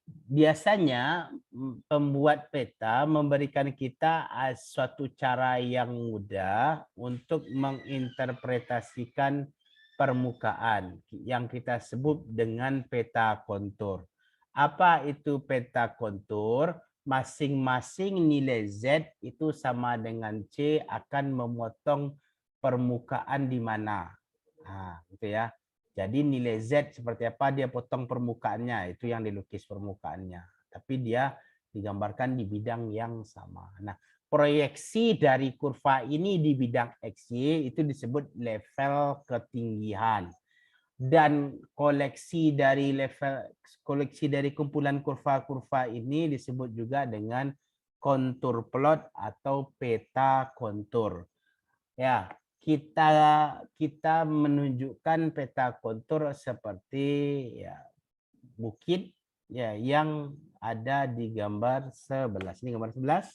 biasanya pembuat peta memberikan kita suatu cara yang mudah untuk menginterpretasikan permukaan yang kita sebut dengan peta kontur. Apa itu peta kontur? Masing-masing nilai Z itu sama dengan C akan memotong permukaan di mana. Nah, gitu ya. Jadi nilai Z seperti apa dia potong permukaannya, itu yang dilukis permukaannya. Tapi dia digambarkan di bidang yang sama. Nah, proyeksi dari kurva ini di bidang XY itu disebut level ketinggian. Dan koleksi dari kumpulan kurva-kurva ini disebut juga dengan kontur plot atau peta kontur. Ya, kita menunjukkan peta kontur seperti ya bukit ya yang ada di gambar 11. Ini gambar 11.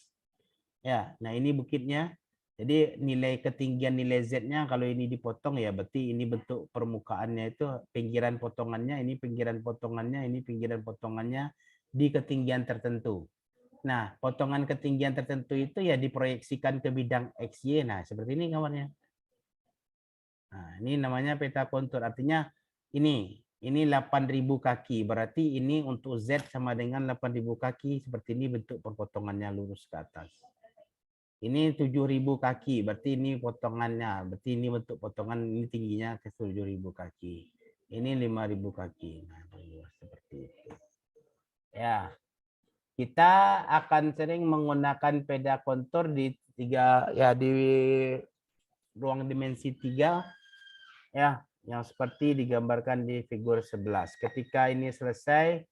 Ya, nah ini bukitnya. Jadi nilai ketinggian nilai Z-nya kalau ini dipotong ya berarti ini bentuk permukaannya itu pinggiran potongannya, ini pinggiran potongannya, ini pinggiran potongannya di ketinggian tertentu. Nah, potongan ketinggian tertentu itu ya diproyeksikan ke bidang XY. Nah, seperti ini gambarnya. Nah, ini namanya peta kontur. Artinya ini 8.000 kaki. Berarti ini untuk Z sama dengan 8.000 kaki. Seperti ini bentuk perpotongannya lurus ke atas. Ini 7.000 kaki. Berarti ini potongannya. Berarti ini bentuk potongan ini tingginya ke 7.000 kaki. Ini 5.000 kaki. Nah, seperti itu. Ya. Kita akan sering menggunakan peta kontur di ruang dimensi 3 ya, yang seperti digambarkan di figur 11. Ketika ini selesai,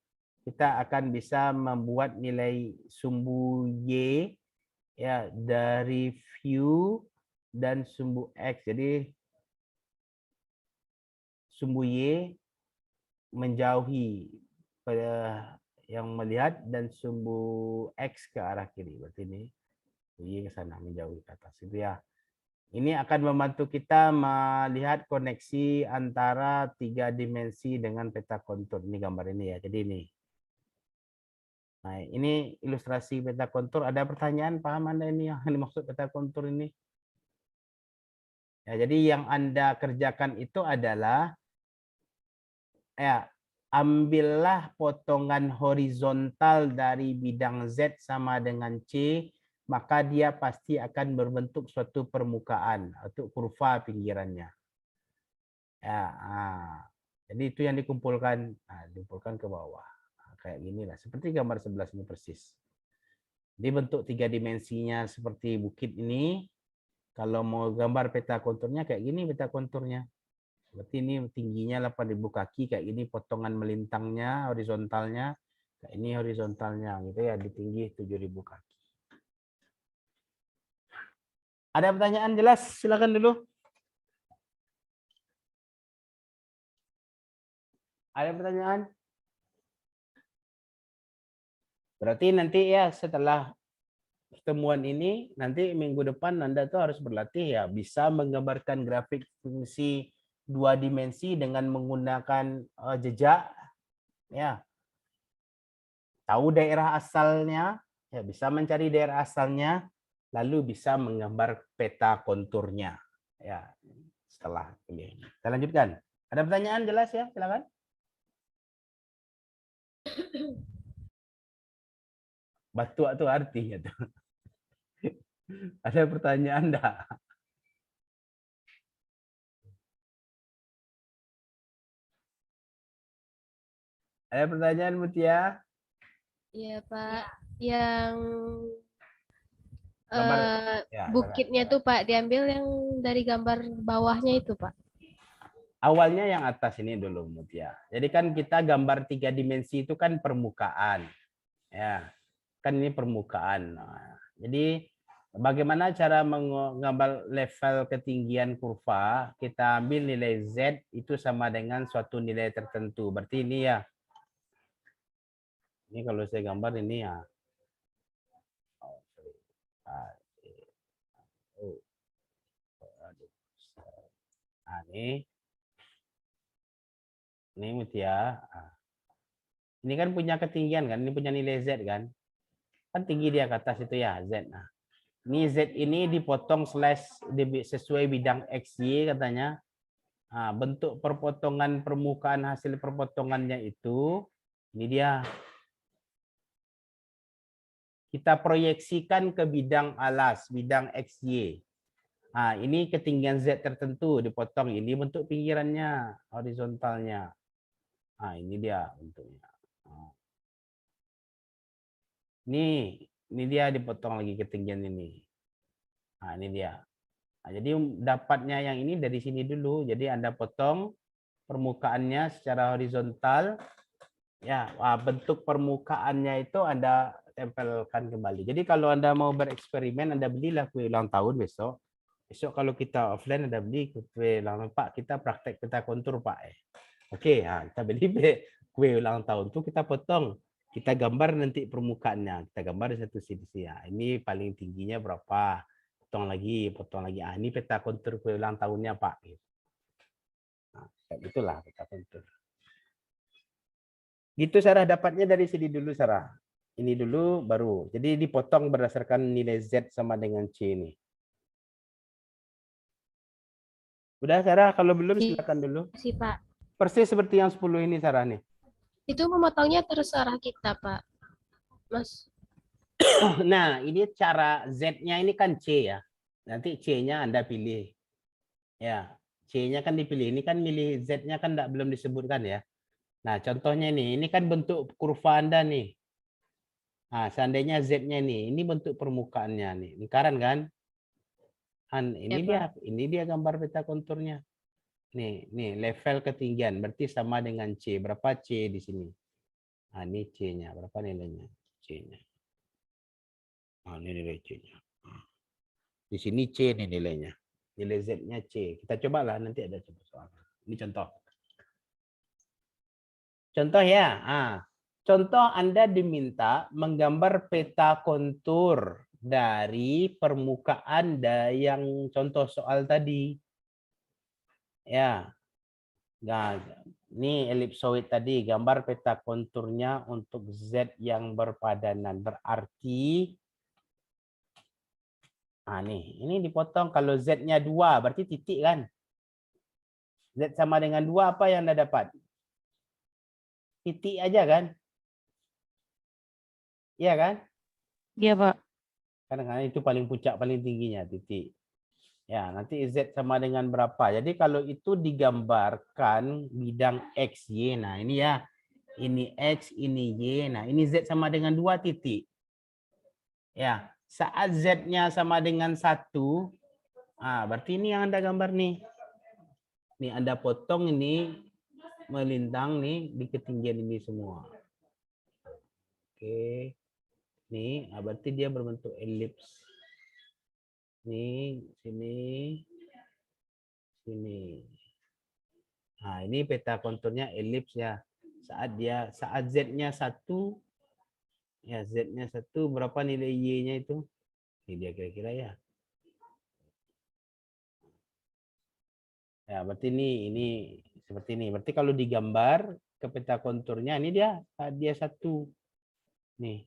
kita akan bisa membuat nilai sumbu Y ya dari view dan sumbu X. Jadi sumbu Y menjauhi pada yang melihat dan sumbu X ke arah kiri. Berarti ini Y ke sana menjauhi ke atas itu ya. Ini akan membantu kita melihat koneksi antara 3 dimensi dengan peta kontur. Ini gambar ini ya. Jadi ini. Nah, ini ilustrasi peta kontur. Ada pertanyaan? Paham Anda ini yang dimaksud peta kontur ini? Ya, jadi yang Anda kerjakan itu adalah ya, ambillah potongan horizontal dari bidang Z sama dengan C, maka dia pasti akan berbentuk suatu permukaan atau kurva pinggirannya. Ya, jadi itu yang dikumpulkan, dikumpulkan ke bawah. Kayak gini lah, seperti gambar 11 ini persis. Di bentuk 3 dimensinya seperti bukit ini. Kalau mau gambar peta konturnya kayak gini peta konturnya. Berarti ini tingginya 8.000 kaki, kayak gini potongan melintangnya, horizontalnya, kayak ini horizontalnya gitu ya, di tinggi 7.000 kaki. Ada pertanyaan jelas? Silakan dulu. Ada pertanyaan? Berarti nanti ya setelah pertemuan ini, nanti minggu depan Anda tuh harus berlatih ya, bisa menggambarkan grafik fungsi 2 dimensi dengan menggunakan jejak, ya. Tahu daerah asalnya, ya bisa mencari daerah asalnya, lalu bisa menggambar peta konturnya. Ya, setelah ini. Kita lanjutkan. Ada pertanyaan jelas ya? Silakan. Batuk itu artinya tuh. Ada pertanyaan enggak? Ada pertanyaan Mutia? Iya, Pak. Yang Gambar ya, bukitnya tuh Pak diambil yang dari gambar bawahnya itu, Pak. awalnya yang atas ini dulu Mutia. Jadi kan kita gambar 3 dimensi itu kan permukaan. Ya. Kan ini permukaan. Nah, jadi bagaimana cara menggambar level ketinggian kurva? Kita ambil nilai Z itu sama dengan suatu nilai tertentu. Berarti ini ya. Ini kalau saya gambar ini ya. Nah, ini Mutia. Ini kan punya ketinggian kan, ini punya nilai Z kan. Kan tinggi dia ke atas itu ya, Z. Nah, ini Z ini dipotong slash sesuai bidang XY katanya. Nah, bentuk perpotongan permukaan hasil perpotongannya itu, ini dia. Kita proyeksikan ke bidang alas, bidang XY. Nah, ini ketinggian Z tertentu dipotong. Ini bentuk pinggirannya, horizontalnya. Nah, ini dia bentuknya. Ini dia dipotong lagi ketinggian ini. Nah, ini dia. Nah, jadi dapatnya yang ini dari sini dulu. Jadi Anda potong permukaannya secara horizontal. Ya, bentuk permukaannya itu Anda tempelkan kembali. Jadi kalau Anda mau bereksperimen, Anda belilah kue ulang tahun besok. Besok kalau kita offline, Anda beli kue ulang tahun. Pak, kita praktek peta kontur, Pak. Oke, nah, kita beli kue ulang tahun tuh kita potong. Kita gambar nanti permukaannya. Kita gambar di satu sisi. Ya, ini paling tingginya berapa. Potong lagi, potong lagi. Ah, ini peta kontur kue ulang tahunnya, Pak. Nah, kayak gitulah peta kontur. Gitu Sarah, dapatnya dari sini dulu Sarah. Ini dulu baru. Jadi dipotong berdasarkan nilai Z sama dengan C ini. Udah Sarah, kalau belum silakan dulu. Sih, Pak. Persis seperti yang 10 ini Sarah nih. Itu memotongnya terserah kita, Pak. Mas. Nah, ini cara Z-nya ini kan C ya. Nanti C-nya Anda pilih. Ya, C-nya kan dipilih. Ini kan milih Z-nya kan belum disebutkan ya. Nah, contohnya ini kan bentuk kurva Anda nih. Nah, seandainya Z-nya ini bentuk permukaannya nih. Lingkaran kan? Ini dia gambar peta konturnya. Nih level ketinggian berarti sama dengan C. Berapa C di sini? Nah, ini C-nya. Berapa nilainya? C-nya. Nah, ini nilai C-nya. Di sini C nih nilainya. Nilai Z-nya C. Kita cobalah nanti ada coba soal. Ini contoh. Contoh ya. Contoh Anda diminta menggambar peta kontur dari permukaan yang contoh soal tadi. Ya. Nah, ini elipsoid tadi gambar peta konturnya untuk Z yang berpadanan. Berarti ini dipotong kalau Z-nya 2 berarti titik kan? Z sama dengan 2 apa yang Anda dapat? Titik aja kan? Iya kan? Iya, Pak. Karena itu paling puncak paling tingginya titik. Ya, nanti Z sama dengan berapa? Jadi kalau itu digambarkan bidang X, Y. Nah, ini ya. Ini X, ini Y. Nah, ini Z sama dengan 2 titik. Ya, saat Z-nya sama dengan 1, berarti ini yang Anda gambar nih. Nih Anda potong ini melintang nih di ketinggian ini semua. Oke. Nih, berarti dia berbentuk elips. Nih, sini. Sini. Nah, ini peta konturnya elips ya. Saat Z-nya 1, ya Z-nya 1 berapa nilai Y-nya itu? Ini dia kira-kira ya. Ya, berarti ini seperti ini. Berarti kalau digambar ke peta konturnya ini dia 1. Nih.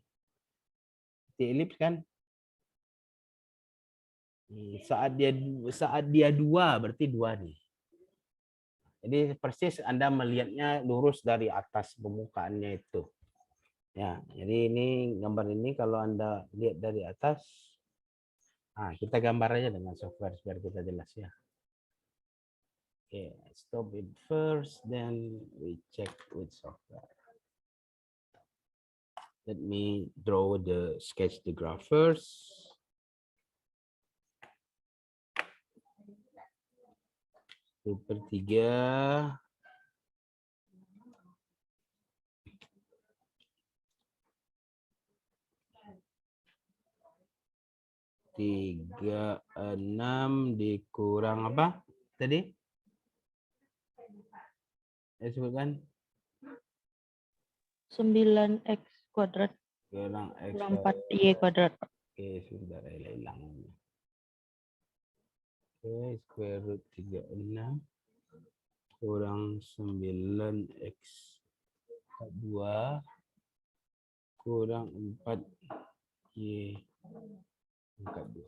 Di elips kan? Saat dia 2 berarti 2 nih. Jadi persis Anda melihatnya lurus dari atas permukaannya itu. Ya, jadi ini gambar ini kalau Anda lihat dari atas, kita gambar aja dengan software biar kita jelas ya. Oke, stop it first, then we check with software. Let me draw sketch the graph first. Super 3. Tiga 6 dikurang apa tadi? Saya sebutkan 9x kuadrat kurang X. kurang 4y kuadrat. Oke, sudah hilang. Oke, square root 36 kurang 9x pangkat 2 kurang 4Y pangkat 2.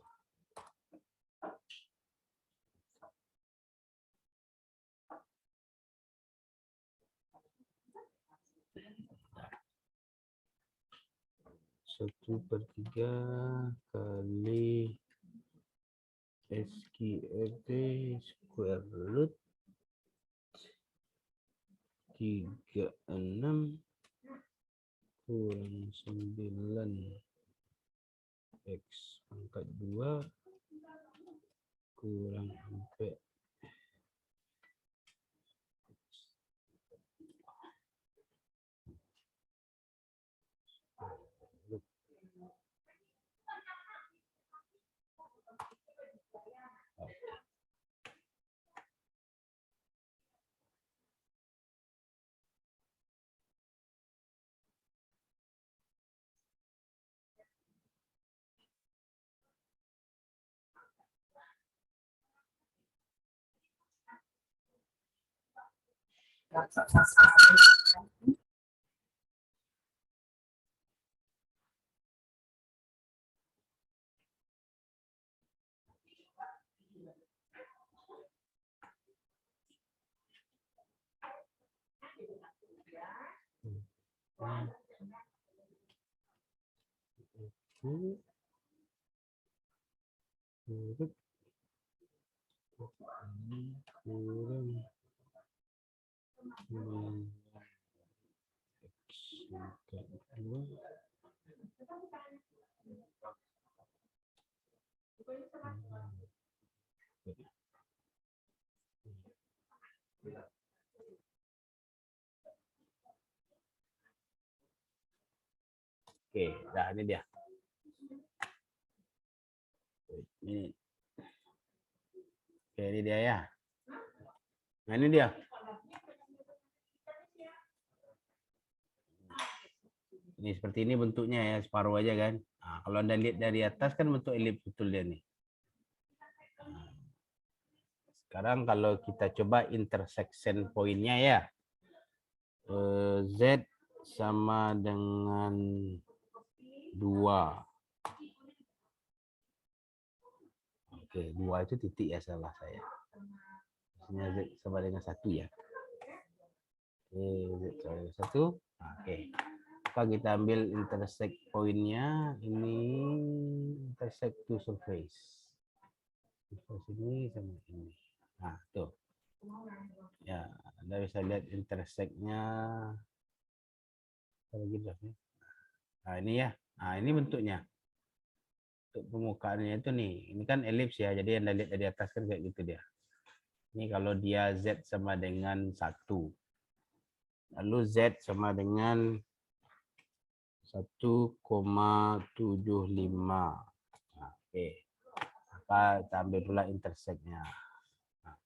Satu per 3 kali SQRT square root 36 kurang 9 X pangkat 2 kurang 4 kurang 9 X pangkat 2 Oke, dah ini dia. Ini. Oke, ini dia ya. Nah, ini dia. Ini seperti ini bentuknya ya, separuh aja kan. Nah, kalau Anda lihat dari atas kan bentuk elips betul dia nih. Nah, sekarang kalau kita coba intersection poinnya ya. Z sama dengan 2. Oke, 2 itu titik ya, salah saya. Maksudnya Z sama dengan 1 ya. Oke, Z sama dengan 1. Oke. Maka kita ambil intersect poinnya. Ini intersect to surface. Surface ini sama ini. Nah, tuh. Ya, Anda bisa lihat intersect-nya. Nah, ini ya. Nah, ini bentuknya. Untuk permukaannya itu nih, ini kan elips ya, jadi Anda lihat dari atas kan kayak gitu dia. Ini kalau dia Z sama dengan 1. Lalu Z sama dengan 1,75. Nah, oke. Maka kita ambil pula intersect-nya. Nah,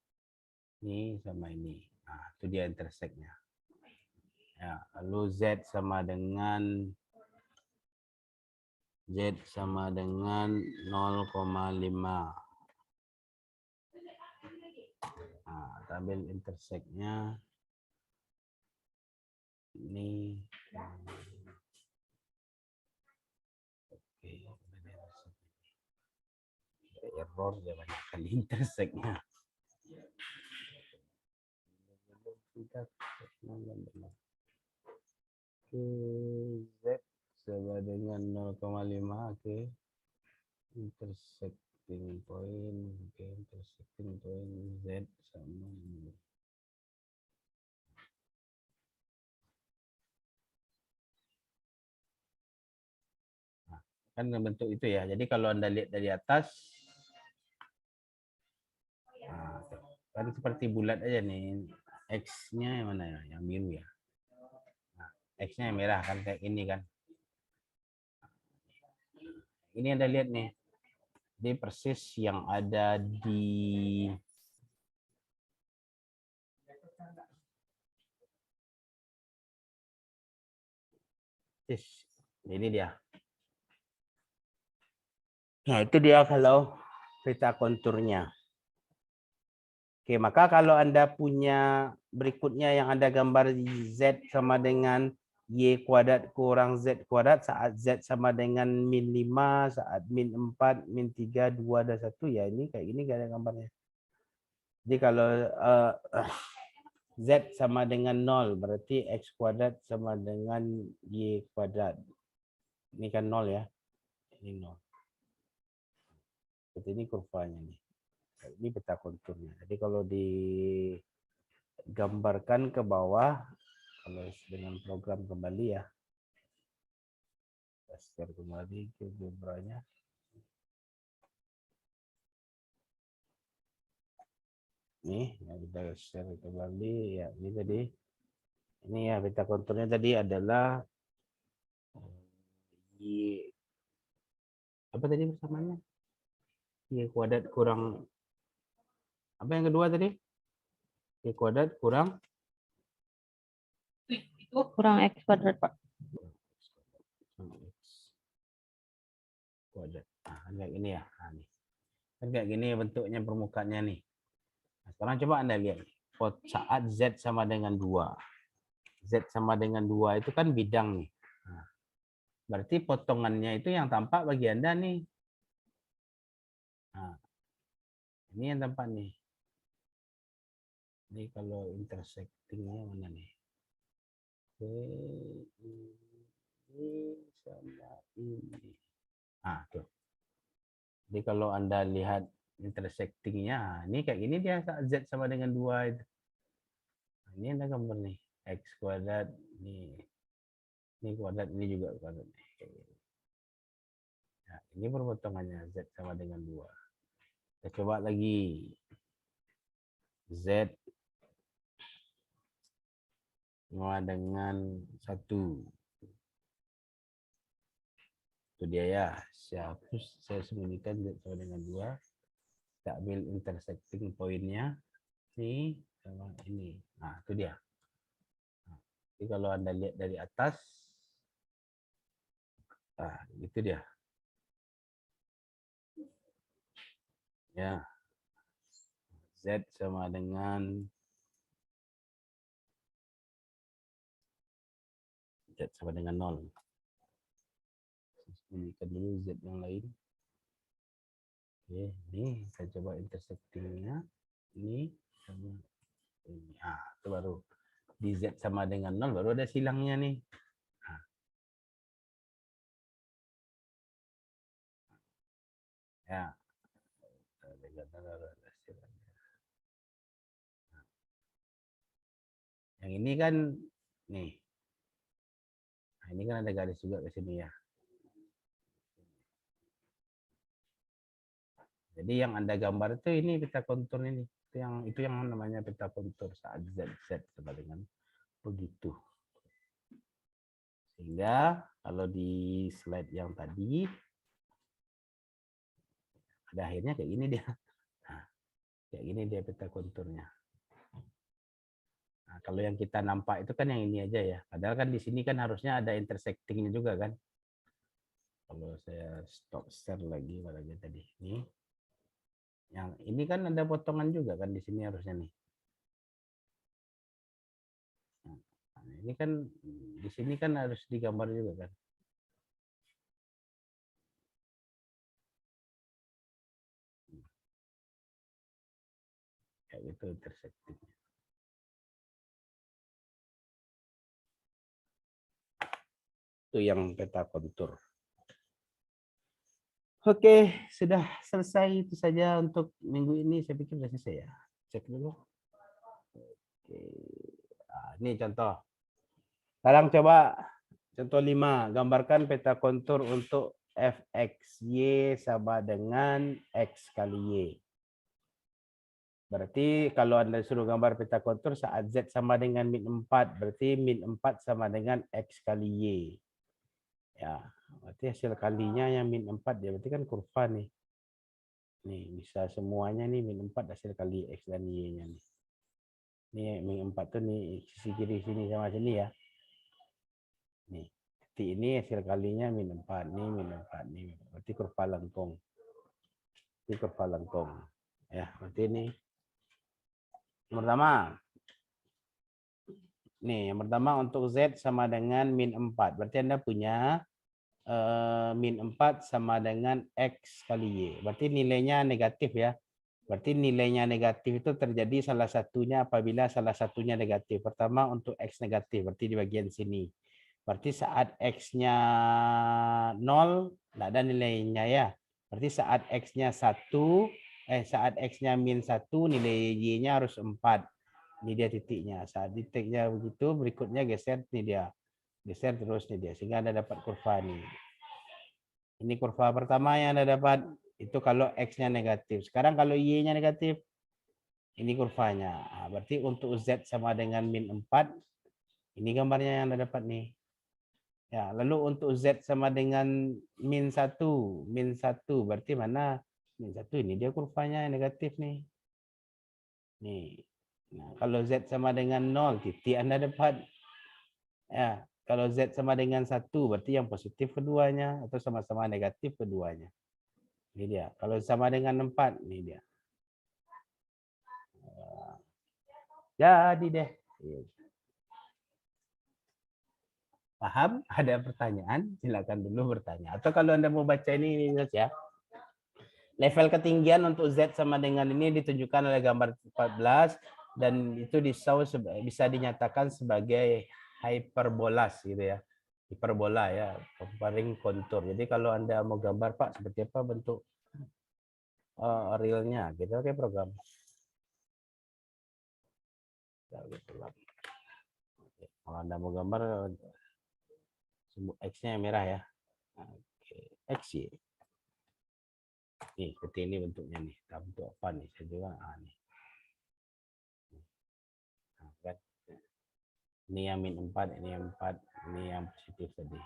ini sama ini. Nah, itu dia intersect-nya. Ya, lalu Z sama dengan 0,5. Nah, kita ambil intersect-nya. Ini. Oke, error dia banyak kali intersect-nya. Oke, Z sama dengan 0,5. Oke. Intersecting point. Oke, intersecting point Z sama ini. Nah, kan bentuk itu ya. Jadi kalau Anda lihat dari atas, nah, kan seperti bulat aja nih. X-nya yang mana ya? Yang biru ya. Nah, X-nya yang merah kan kayak ini kan. Ini Anda lihat nih. Jadi persis yang ada di ini dia. Nah, itu dia kalau peta konturnya. Oke, maka kalau Anda punya berikutnya yang ada gambar Z sama dengan Y kuadrat kurang Z kuadrat saat Z sama dengan min 5, saat min 4, min 3, 2, dan 1. Ya ini kayak gini gak ada gambarnya. Jadi kalau Z sama dengan 0, berarti X kuadrat sama dengan Y kuadrat. Ini kan 0 ya. Ini 0. Seperti ini kurvanya nih. Ini peta konturnya. Jadi kalau digambarkan ke bawah, kalau dengan program kembali ya, share kembali ke gambarnya. Nih, kita share kembali ya. Ini tadi, ini ya peta konturnya tadi adalah Y, apa tadi bersamanya? Y kuadrat kurang, apa yang kedua tadi? Y kuadrat kurang Kurang X kuadrat, Pak. X kuadrat. Nah, kan kayak gini ya. Nah, nih. Kan kayak gini bentuknya permukaannya nih. Nah, sekarang coba Anda lihat. Saat Z sama dengan 2. Z sama dengan 2 itu kan bidang nih. Nah, berarti potongannya itu yang tampak bagi Anda nih. Nah, ini yang tampak nih. Ini kalau intersectingnya mana nih? Ini sama ini. Nah, tuh. Jadi kalau Anda lihat intersectingnya, ini kayak gini dia saat Z sama dengan 2 itu. Nah, ini ada gambar nih. X kuadrat, ini kuadrat, ini juga kuadrat. Kayak gini. Nah, ini perpotongannya Z sama dengan 2. Kita coba lagi. Z sama dengan 1. Itu dia ya. Saya sembunyikan Z sama dengan 2. Kita ambil intersecting pointnya. Ini sama ini. Nah, itu dia. Nah, jadi kalau Anda lihat dari atas, nah, itu dia. Ya. Z sama dengan Z sama dengan 0. Sembunyikan dulu Z yang lain. Oke, ini saya coba intersectingnya. Ini sama ini. Ah, itu baru di Z sama dengan 0 baru ada silangnya nih. Nah. Ya. Yang ini kan nih. Nah, ini kan ada garis juga ke sini ya. Jadi yang Anda gambar itu ini peta kontur ini. Itu yang namanya peta kontur saat Z sama dengan begitu. Sehingga kalau di slide yang tadi pada akhirnya kayak gini dia. Nah, kayak gini dia peta konturnya. Nah, kalau yang kita nampak itu kan yang ini aja ya. Padahal kan di sini kan harusnya ada intersectingnya juga kan. Kalau saya stop share lagi barangnya tadi ini. Yang ini kan ada potongan juga kan di sini harusnya nih. Nah, ini kan di sini kan harus digambar juga kan. Kayak gitu intersecting. Itu yang peta kontur. Oke, sudah selesai itu saja untuk minggu ini. Saya pikir sudah selesai ya. Cek dulu. Oke. Nah, ini contoh. Sekarang coba contoh 5. Gambarkan peta kontur untuk fx y sama dengan x kali y. Berarti kalau Anda suruh gambar peta kontur saat z sama dengan min 4, berarti min 4 sama dengan x kali y. Ya, berarti hasil kalinya yang min 4 ya, berarti kan kurva nih. Nih, bisa semuanya nih min 4 hasil kali x dan y-nya nih. Nih min 4 tuh nih sisi kiri sini sama sini ya. Nih, titik ini hasil kalinya min 4, nih min 4 nih. Berarti kurva lengkung. Ini kurva lengkung. Ya, berarti ini pertama Nih, yang pertama untuk Z sama dengan min 4. Berarti Anda punya min 4 sama dengan X kali Y. Berarti nilainya negatif ya. Berarti nilainya negatif itu terjadi salah satunya apabila salah satunya negatif. Pertama untuk X negatif, berarti di bagian sini. Berarti saat X-nya 0, tidak ada nilainya ya. Berarti saat X-nya 1, saat X-nya min 1, nilai Y-nya harus 4. Ini dia titiknya. Saat titiknya begitu, berikutnya geser, ini dia. Geser terus nih dia, sehingga Anda dapat kurva ini. Ini kurva pertama yang Anda dapat, itu kalau X-nya negatif. Sekarang kalau Y-nya negatif, ini kurvanya. Nah, berarti untuk Z sama dengan min 4, ini gambarnya yang Anda dapat nih. Ya, lalu untuk Z sama dengan min 1, berarti mana? Min 1 ini dia kurvanya yang negatif nih. Nih. Nah, kalau Z sama dengan 0, titik Anda dapat. Ya, kalau Z sama dengan 1, berarti yang positif keduanya, atau sama-sama negatif keduanya. Ini dia. Kalau sama dengan 4, ini dia. Jadi deh. Paham? Ada pertanyaan? Silakan dulu bertanya. Atau kalau Anda mau baca ini saja. Level ketinggian untuk Z sama dengan ini ditunjukkan oleh gambar 14 dan itu bisa dinyatakan sebagai hyperbolas gitu ya. Hiperbola ya, comparing kontur. Jadi kalau Anda mau gambar Pak seperti apa bentuk realnya, kita pakai program. Kalau Anda mau gambar X-nya yang merah ya. Oke, X Y. Nih, seperti ini bentuknya nih. Nah, bentuk apa nih? Saya juga nih. Nah, kan? Ini yang min 4, ini yang 4, ini yang positif tadi.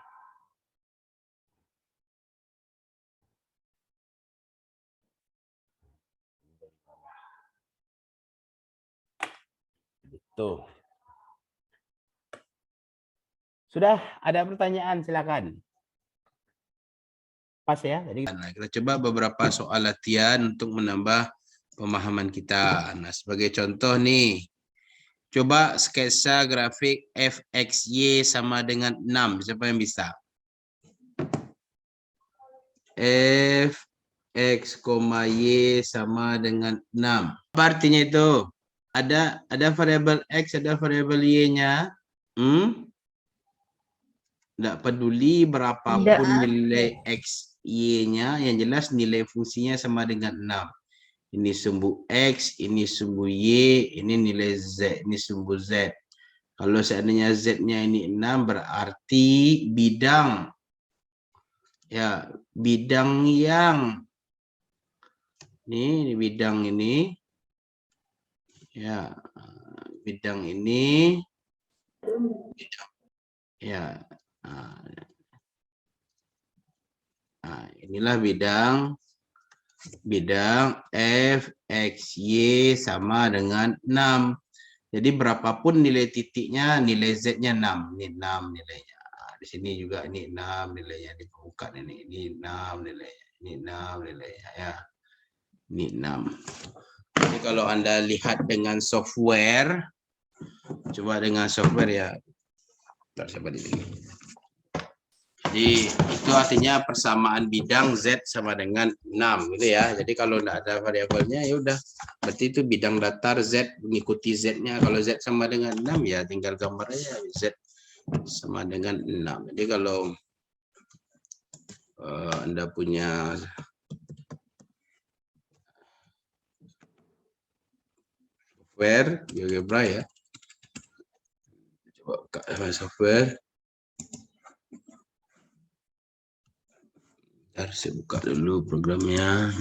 Gitu. Sudah ada pertanyaan, silakan. Pas ya. Jadi kita coba beberapa soal latihan untuk menambah pemahaman kita. Nah, sebagai contoh nih, coba sketsa grafik fxy sama dengan 6. Siapa yang bisa? F X, Y sama dengan 6. Apa artinya itu? Ada variabel X, ada variabel Y-nya. Tidak peduli berapapun nilai X, Y-nya, yang jelas nilai fungsinya sama dengan 6. Ini sumbu X, ini sumbu Y, ini nilai Z, ini sumbu Z. Kalau seandainya Z-nya ini 6, berarti bidang. Ya, bidang yang ini bidang ini. Ya, bidang ini. Ya. Nah, inilah bidang F, X, Y sama dengan 6. Jadi berapapun nilai titiknya, nilai Z-nya 6. Ini 6 nilainya. Nah, di sini juga ini 6 nilainya. Di permukaan ini 6 nilainya. Ini 6 nilainya ya. Ini 6. Jadi kalau Anda lihat dengan software, coba dengan software ya. Bentar, coba di sini. Jadi itu artinya persamaan bidang Z sama dengan 6 gitu ya. Jadi kalau tidak ada variabelnya ya udah. Berarti itu bidang datar Z mengikuti Z-nya. Kalau Z sama dengan 6 ya tinggal gambar aja Z sama dengan 6. Jadi kalau Anda punya software GeoGebra ya. Coba buka software. Saya buka dulu programnya.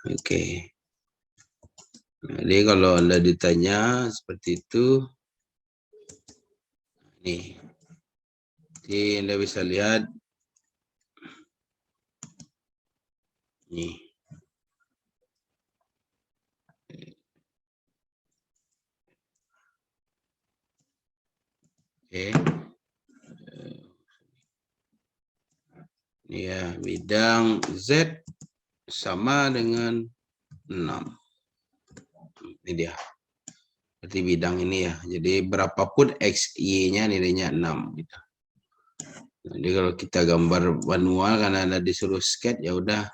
Oke. Jadi kalau Anda ditanya seperti itu, nih, jadi Anda bisa lihat, nih. Oke. Ini ya, bidang Z sama dengan 6. Ini dia. Berarti bidang ini ya. Jadi berapapun X, Y-nya nilainya 6. Gitu. Jadi kalau kita gambar manual karena ada disuruh sketch ya udah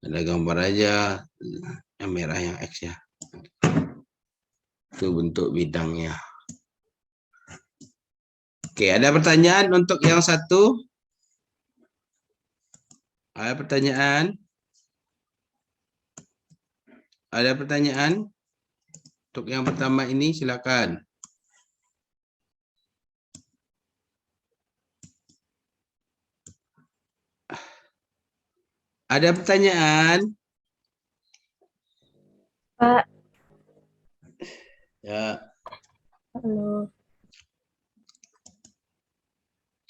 ada gambar aja yang merah yang X ya. Itu bentuk bidangnya. Oke, ada pertanyaan untuk yang satu? Ada pertanyaan? Ada pertanyaan? Untuk yang pertama ini silakan. Ada pertanyaan? Pak, Ya, halo.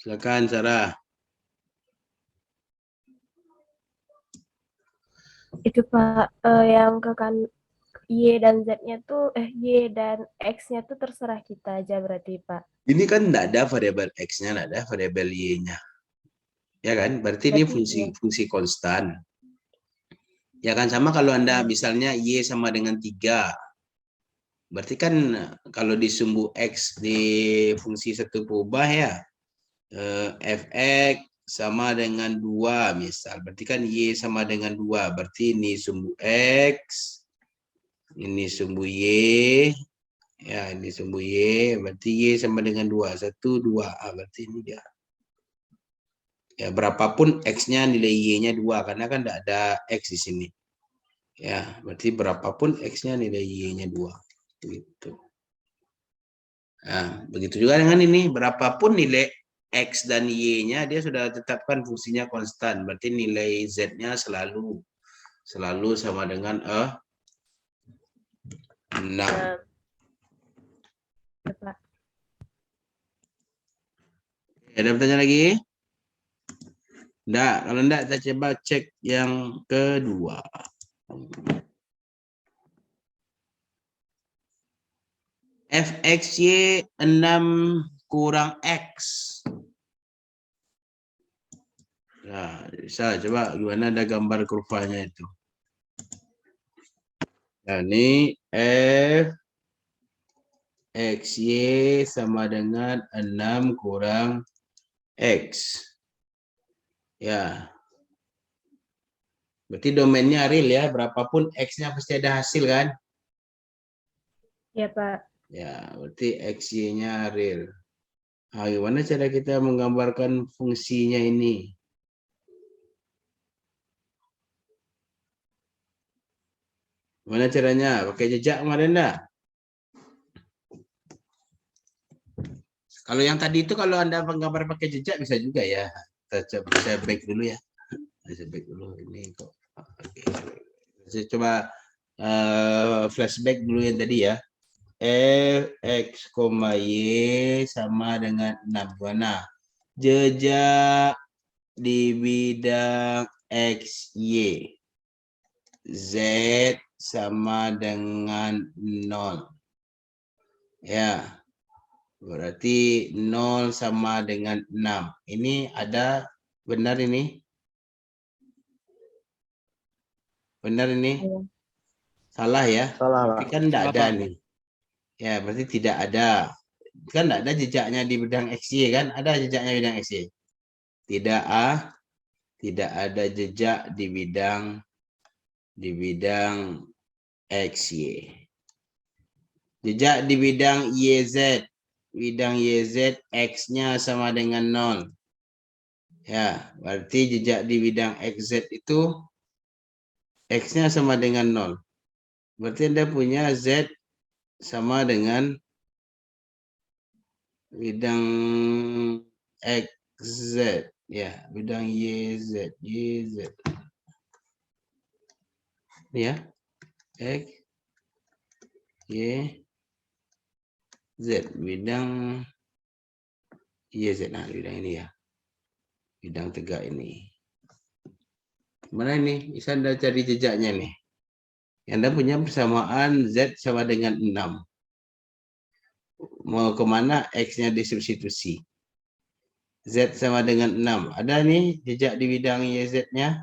silakan Sarah. Itu Pak, yang ke kan Y dan Z-nya tuh, Y dan X-nya tuh terserah kita aja berarti Pak. Ini kan tidak ada variabel X-nya, tidak ada variabel Y-nya. Ya kan? Berarti ini fungsi konstan. Ya kan, sama kalau Anda misalnya Y sama dengan 3. Berarti kan kalau di sumbu X di fungsi satu berubah ya, Fx sama dengan 2 misal. Berarti kan Y sama dengan 2. Berarti ini sumbu X, ini sumbu Y, ya ini sumbu Y. Berarti Y sama dengan 2. 1, 2. Berarti ini dia. Ya, berapapun X-nya nilai Y-nya 2. Karena kan tidak ada X di sini. Ya, berarti berapapun X-nya nilai Y-nya 2. Gitu. Nah, begitu juga dengan ini. Berapapun nilai X dan Y-nya, dia sudah tetapkan fungsinya konstan. Berarti nilai Z-nya selalu sama dengan 6. Ada pertanyaan lagi? Enggak, kalau enggak kita coba cek yang kedua. Fxy 6 kurang X. Nah, bisa coba gimana ada gambar kurvanya itu. Nah, ini Fxy sama dengan 6 kurang X. Ya. Berarti domainnya real ya, berapapun X-nya pasti ada hasil kan? Ya Pak. Ya, berarti XY-nya real. Nah, gimana cara kita menggambarkan fungsinya ini? Gimana caranya? Pakai jejak kemarin enggak? Kalau yang tadi itu kalau Anda menggambar pakai jejak bisa juga ya. Saya back dulu ya. Saya back dulu ini kok. Oke. Saya coba flashback dulu yang tadi ya. Fx, Y sama dengan 6. Mana? Jejak di bidang XY. Z sama dengan 0. Ya. Berarti 0 sama dengan 6. Ini ada benar ini? Benar ini? Salah ya? Salah, Berarti kan tidak ada nih. Ya, berarti tidak ada. Kan tidak ada jejaknya di bidang XY kan? Ada jejaknya bidang XY? Tidak ada jejak di bidang XY. Jejak di bidang YZ. Bidang YZ X-nya sama dengan 0. Ya, berarti jejak di bidang XZ itu X-nya sama dengan 0. Berarti Anda punya Z sama dengan bidang XZ. Ya, bidang YZ. Ya, X, Y, Z. Bidang YZ. Nah, bidang ini ya. Bidang tegak ini. Mana ini? Bisa Anda cari jejaknya nih. Anda punya persamaan Z sama dengan 6. Mau kemana X-nya disubstitusi? Z sama dengan 6. Ada nih jejak di bidang YZ-nya?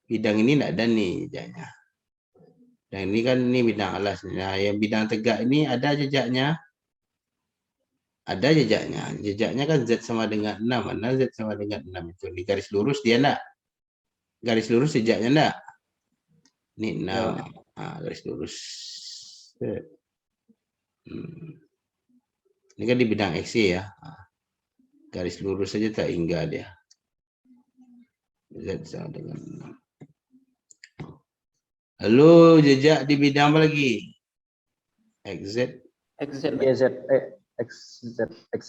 Bidang ini tidak ada nih jejaknya. Dan ini kan ini bidang alas. Nah, yang bidang tegak ini ada jejaknya. Ada jejaknya. Jejaknya kan Z sama dengan 6. Mana Z sama dengan 6 itu? Di garis lurus dia enggak? Garis lurus jejaknya enggak? Ini 6. Nah, garis lurus. Ini kan di bidang X ya. Garis lurus saja tak hingga dia. Z sama dengan 6. Lalu jejak di bidang apa lagi? XZ. XZ,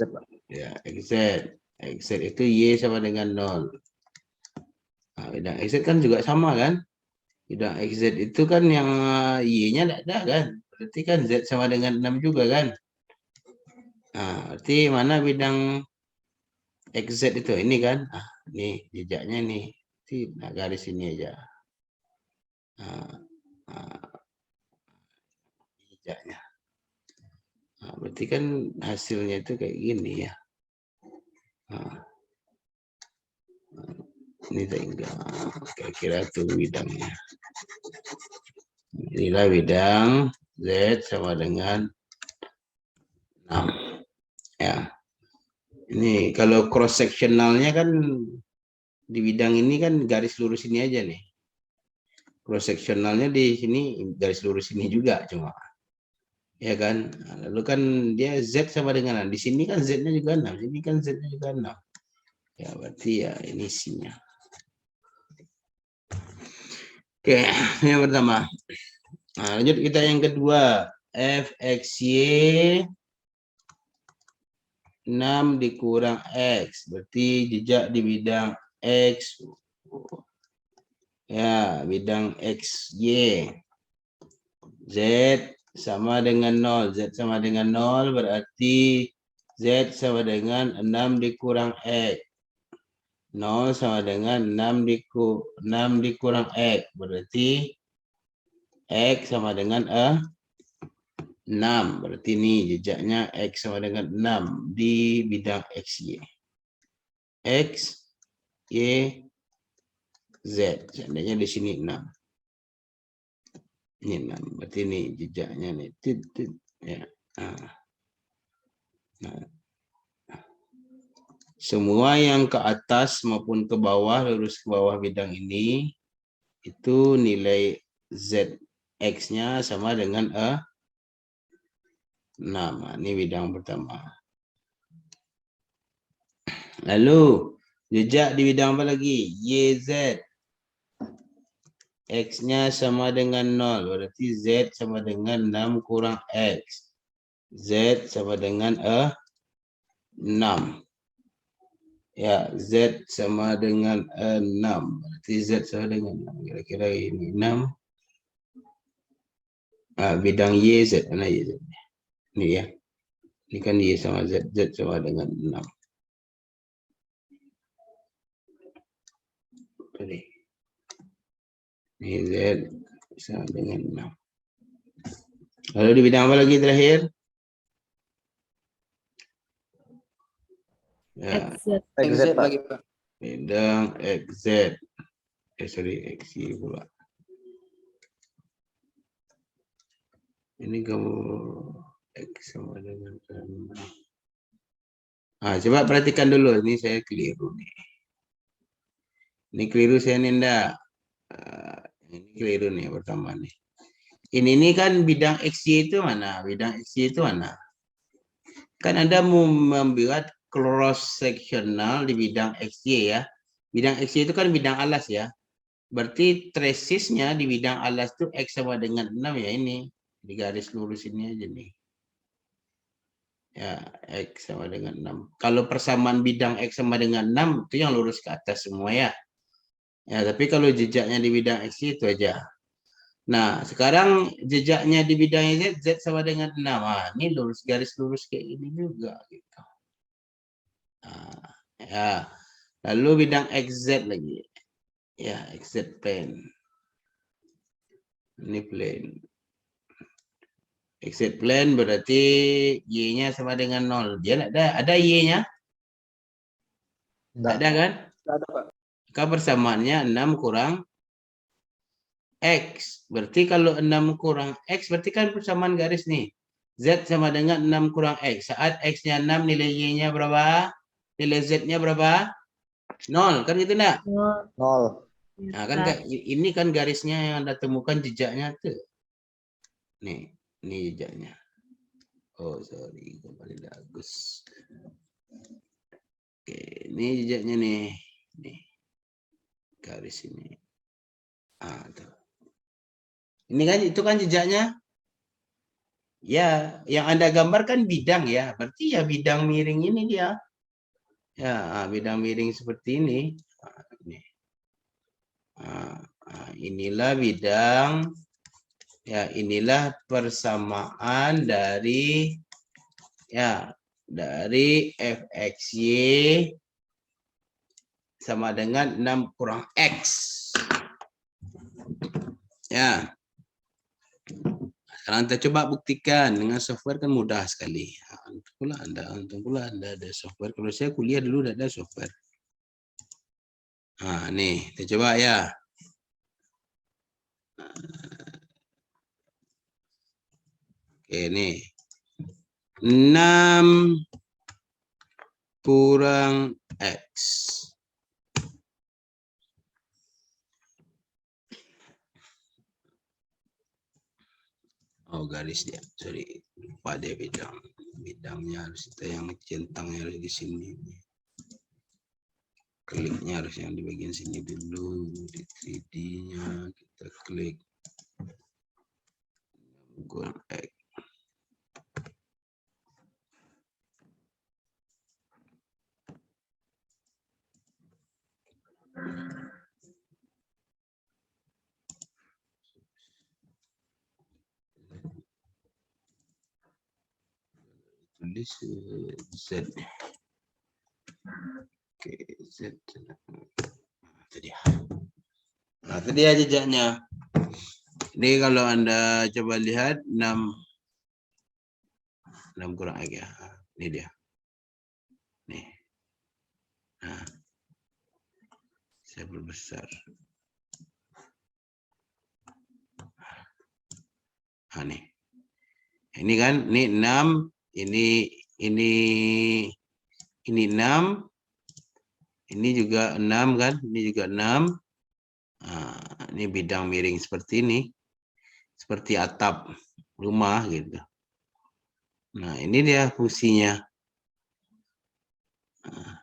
Pak. Ya, XZ. XZ itu Y sama dengan 0. Nah, bidang XZ kan juga sama kan? Bidang XZ itu kan yang Y-nya tidak ada kan? Berarti kan Z sama dengan 6 juga kan? Nah, berarti mana bidang XZ itu? Ini kan? Ini jejaknya nih. Nah, garis ini aja. Jejaknya. Nah, berarti kan hasilnya itu kayak gini ya. Ini tinggal kira-kira itu bidangnya. Inilah bidang Z sama dengan 6. Ya. Ini kalau cross sectionalnya kan di bidang ini kan garis lurus ini aja nih. Cross sectionalnya di sini garis lurus ini juga cuma. Ya kan? Lalu kan dia Z sama dengan 6. Di sini kan Z-nya juga 6. Di sini kan Z-nya juga 6. Ya berarti ya ini isinya. Oke, yang pertama. Nah, lanjut kita yang kedua. Fxy 6 dikurang X. Berarti jejak di bidang X. Ya, bidang XY. Z sama dengan 0. Z sama dengan 0 berarti Z sama dengan 6 dikurang X. 0 sama dengan 6 dikurang X. Berarti X sama dengan 6. Berarti ini jejaknya X sama dengan 6 di bidang XY. X, Y, Z. Seandainya di sini 6. Ini 6. Berarti ini jejaknya nih. Ya. Nah. Semua yang ke atas maupun ke bawah, lurus ke bawah bidang ini, itu nilai ZX-nya sama dengan 6. Nah, ini bidang pertama. Lalu, jejak di bidang apa lagi? YZ. X-nya sama dengan 0. Berarti Z sama dengan 6 kurang X. Z sama dengan 6. Ya, Z sama dengan 6. Berarti Z sama dengan 6. Kira-kira ini 6. Bidang YZ. Mana YZ? Ini ya. Ini kan Y sama Z. Z sama dengan 6. Ini Z sama dengan 6. Lalu di bidang apa lagi terakhir? Ya, XZ lagi, Pak. bidang XZ. XY pula. Ini kamu X sama dengan 6. Coba perhatikan dulu. Ini saya keliru nih. Ini keliru saya nih enggak. Ini keliru nih pertama nih. Ini kan bidang XY itu mana? Bidang XY itu mana? Kan Anda mau membuat cross sectional di bidang XY ya. Bidang XY itu kan bidang alas ya. Berarti tracesnya di bidang alas itu X sama dengan 6 ya ini. Di garis lurus ini aja nih. Ya, X sama dengan 6. Kalau persamaan bidang X sama dengan 6 itu yang lurus ke atas semua ya. Ya, tapi kalau jejaknya di bidang XY itu aja. Nah, sekarang jejaknya di bidang Z, Z sama dengan 6. Ini lurus, garis lurus kayak ini juga gitu. Ya, lalu bidang XZ lagi. Ya, XZ plane. Ini plane. XZ plane berarti Y-nya sama dengan 0. Dia ada Y-nya? Tidak ada kan? Tidak ada, Pak. Maka persamaannya 6 kurang X. Berarti kalau 6 kurang X, berarti kan persamaan garis nih. Z sama dengan 6 kurang X. Saat X-nya 6, nilai Y-nya berapa? Nilai Z-nya berapa? 0, kan gitu enggak? 0. Nah, kan ini kan garisnya yang Anda temukan jejaknya tuh. Nih, ini jejaknya. Oh, sorry, kembali bagus. Oke, ini jejaknya nih. Nih. Garis ini. Ah, tuh. Ini kan itu kan jejaknya. Ya, yang Anda gambarkan bidang ya. Berarti ya bidang miring ini dia. Ya, bidang miring seperti ini. Ini. Inilah bidang, ya inilah persamaan dari fxy sama dengan 6 kurang x. Ya. Sekarang kita coba buktikan dengan software, kan mudah sekali. Untung pula Anda ada software. Kalau saya kuliah dulu tidak ada software. Nah, nih, kita coba ya. Oke, nih. 6 kurang X. Oh, garis dia. Sorry, lupa dia bidang. Bidangnya harus kita yang centangnya harus di sini. Kliknya harus yang di bagian sini dulu. Di 3D-nya kita klik. Kurang X. Tulis Z. Oke, Z. Tadi. Nah, tadi aja jejaknya. Ini kalau Anda coba lihat 6 kurang X ya. Ini dia. Nih. Nah. Saya perbesar. Nah, nih. Ini kan, ini 6, ini 6, ini juga 6 kan, ini juga 6. Nah, ini bidang miring seperti ini, seperti atap rumah gitu. Nah, ini dia fungsinya. Nah,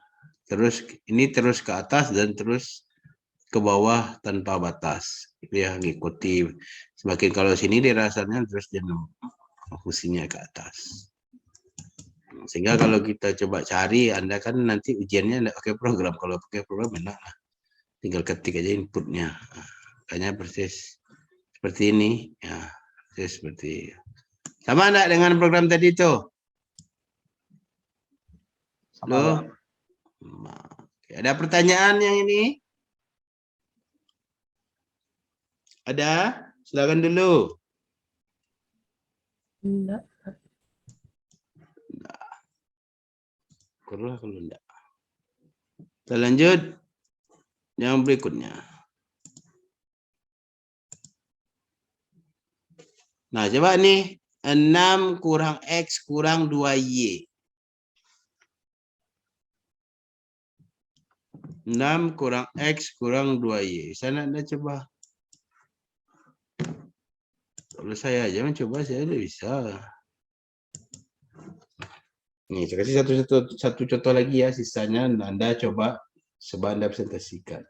terus ini terus ke atas dan terus ke bawah tanpa batas. Itu ya, ngikuti. Semakin kalau sini dia rasanya terus dia fungsinya ke atas. Sehingga kalau kita coba cari, Anda kan nanti ujiannya tidak pakai program. Kalau pakai program enak lah. Tinggal ketik aja inputnya. Makanya persis seperti ini. Ya, persis seperti sama enggak dengan program tadi itu? Sama, Pak. Ada pertanyaan yang ini? Ada? Silakan dulu. Enggak. Kalau enggak. Kita lanjut yang berikutnya. Nah, coba nih 6 kurang X kurang 2Y. 6 kurang X kurang 2Y. Sana Anda coba. Kalau saya aja mencoba, saya udah bisa. Nih, saya kasih satu contoh lagi ya, sisanya Anda coba Anda presentasikan.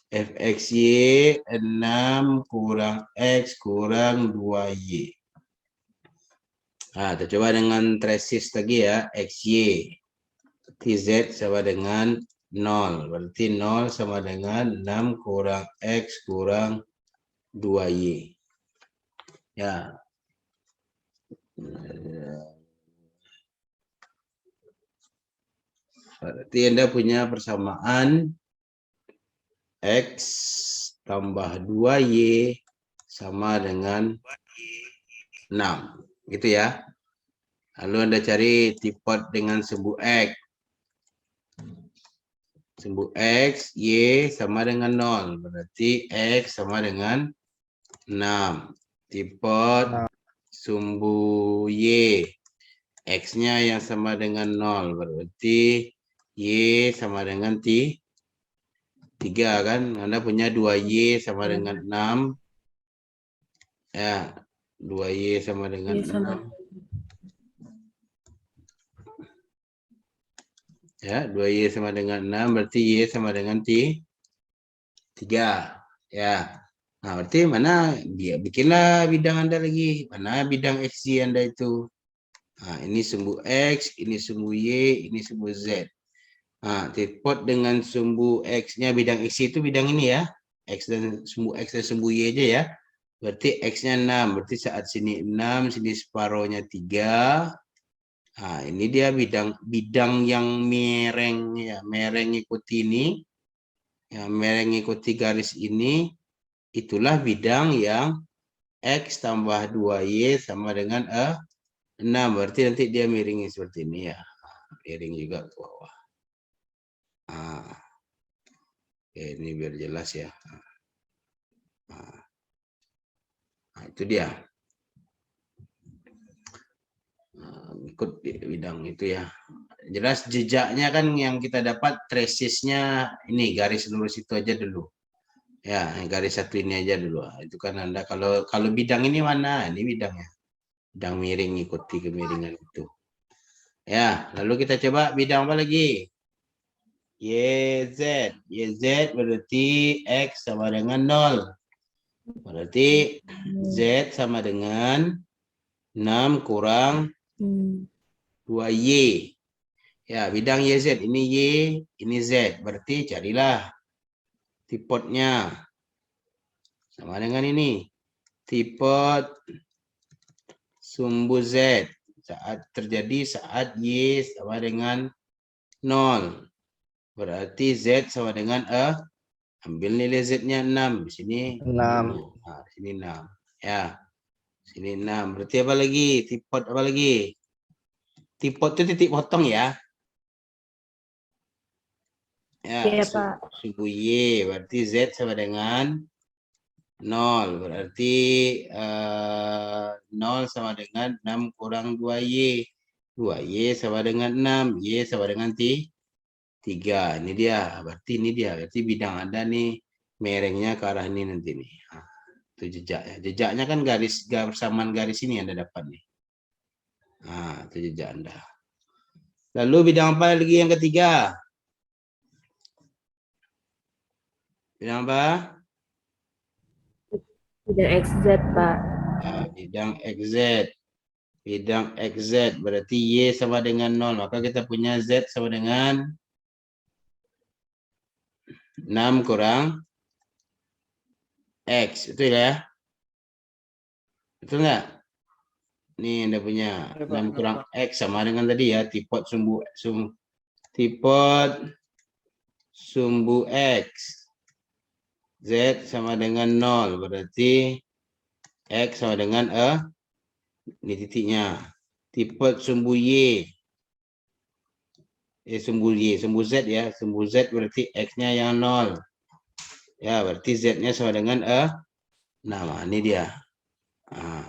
fxy 6 kurang X kurang 2Y. Nah, kita coba dengan traces lagi ya, xy. Z sama dengan 0. Berarti 0 sama dengan 6 kurang X kurang 2Y. Ya. Berarti Anda punya persamaan X tambah 2Y sama dengan 6. Gitu ya. Lalu Anda cari tipot dengan sumbu X. Sumbu X, Y sama dengan 0. Berarti X sama dengan 6. Tipot sumbu Y. X-nya yang sama dengan 0. Berarti Y sama dengan 3 kan. Anda punya 2Y sama dengan 6. Ya, 2Y sama dengan 6. Ya, 2Y sama dengan 6, berarti Y sama dengan 3. Ya. Nah, berarti mana dia bikinlah bidang Anda lagi. Mana bidang XY Anda itu? Nah, ini sumbu X, ini sumbu Y, ini sumbu Z. Nah, tipot dengan sumbu X-nya bidang XY itu bidang ini ya. X dan sumbu Y aja ya. Berarti X-nya 6. Berarti saat sini 6, sini separohnya 3. Nah, ini dia bidang yang mereng ya, mereng ikuti ini. Ya, mereng ikuti garis ini. Itulah bidang yang X tambah 2Y sama dengan 6. Berarti nanti dia miringin seperti ini ya. Miring juga ke bawah. Nah, oke, ini biar jelas ya. Nah, itu dia. Ikut bidang itu ya. Jelas jejaknya kan yang kita dapat tracesnya ini garis lurus itu aja dulu. Ya, garis satu ini aja dulu. Itu kan Anda kalau bidang ini mana? Ini bidangnya. Bidang miring ikuti kemiringan itu. Ya, lalu kita coba bidang apa lagi? YZ. YZ berarti X sama dengan 0. Berarti Z sama dengan 6 kurang 2Y. Ya, bidang YZ. Ini Y, ini Z. Berarti carilah tipotnya. Sama dengan ini. Tipot sumbu Z. Terjadi saat Y sama dengan 0. Berarti Z sama dengan ambil nilai Z-nya 6. Di sini 6. Nah, di sini 6. Ya. Sini 6. Berarti apa lagi? Tipot apa lagi? Tipot itu titik potong ya. Ya, Iya, Pak. sumbu Y. Berarti Z sama dengan 0. Berarti 0 sama dengan 6 kurang 2Y. 2Y sama dengan 6. Y sama dengan 3. Ini dia. Berarti ini dia. Berarti bidang Anda nih merengnya ke arah ini nanti nih. Nah, itu jejaknya. Jejaknya kan garis persamaan garis ini Anda dapat nih. Nah, itu jejak Anda. Lalu bidang apa lagi yang ketiga? Bidang apa? Bidang XZ, Pak. Nah, bidang XZ. Bidang XZ berarti Y sama dengan 0. Maka kita punya Z sama dengan 6 kurang X. Betul ya? Betul nggak? Ini Anda punya 6 kurang X sama dengan tadi ya. Tipot sumbu X. Z sama dengan 0. Berarti X sama dengan ini titiknya. Tipot sumbu Y. Sumbu Y. Sumbu Z ya. Sumbu Z berarti X-nya yang 0. Ya, berarti Z-nya sama dengan Nah, ini dia. Nah,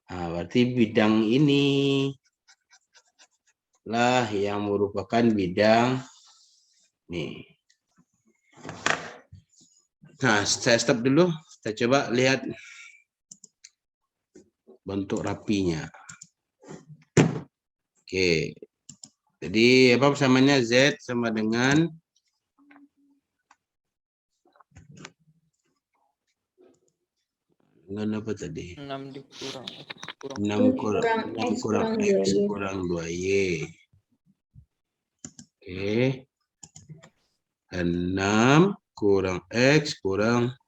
berarti bidang ini lah yang merupakan bidang nih. Nah, saya stop dulu. Kita coba lihat bentuk rapinya. Oke. Jadi apa persamanya Z sama dengan apa tadi? 6 dikurang 6 kurang X kurang 2Y. Oke. Dan 6 kurang X kurang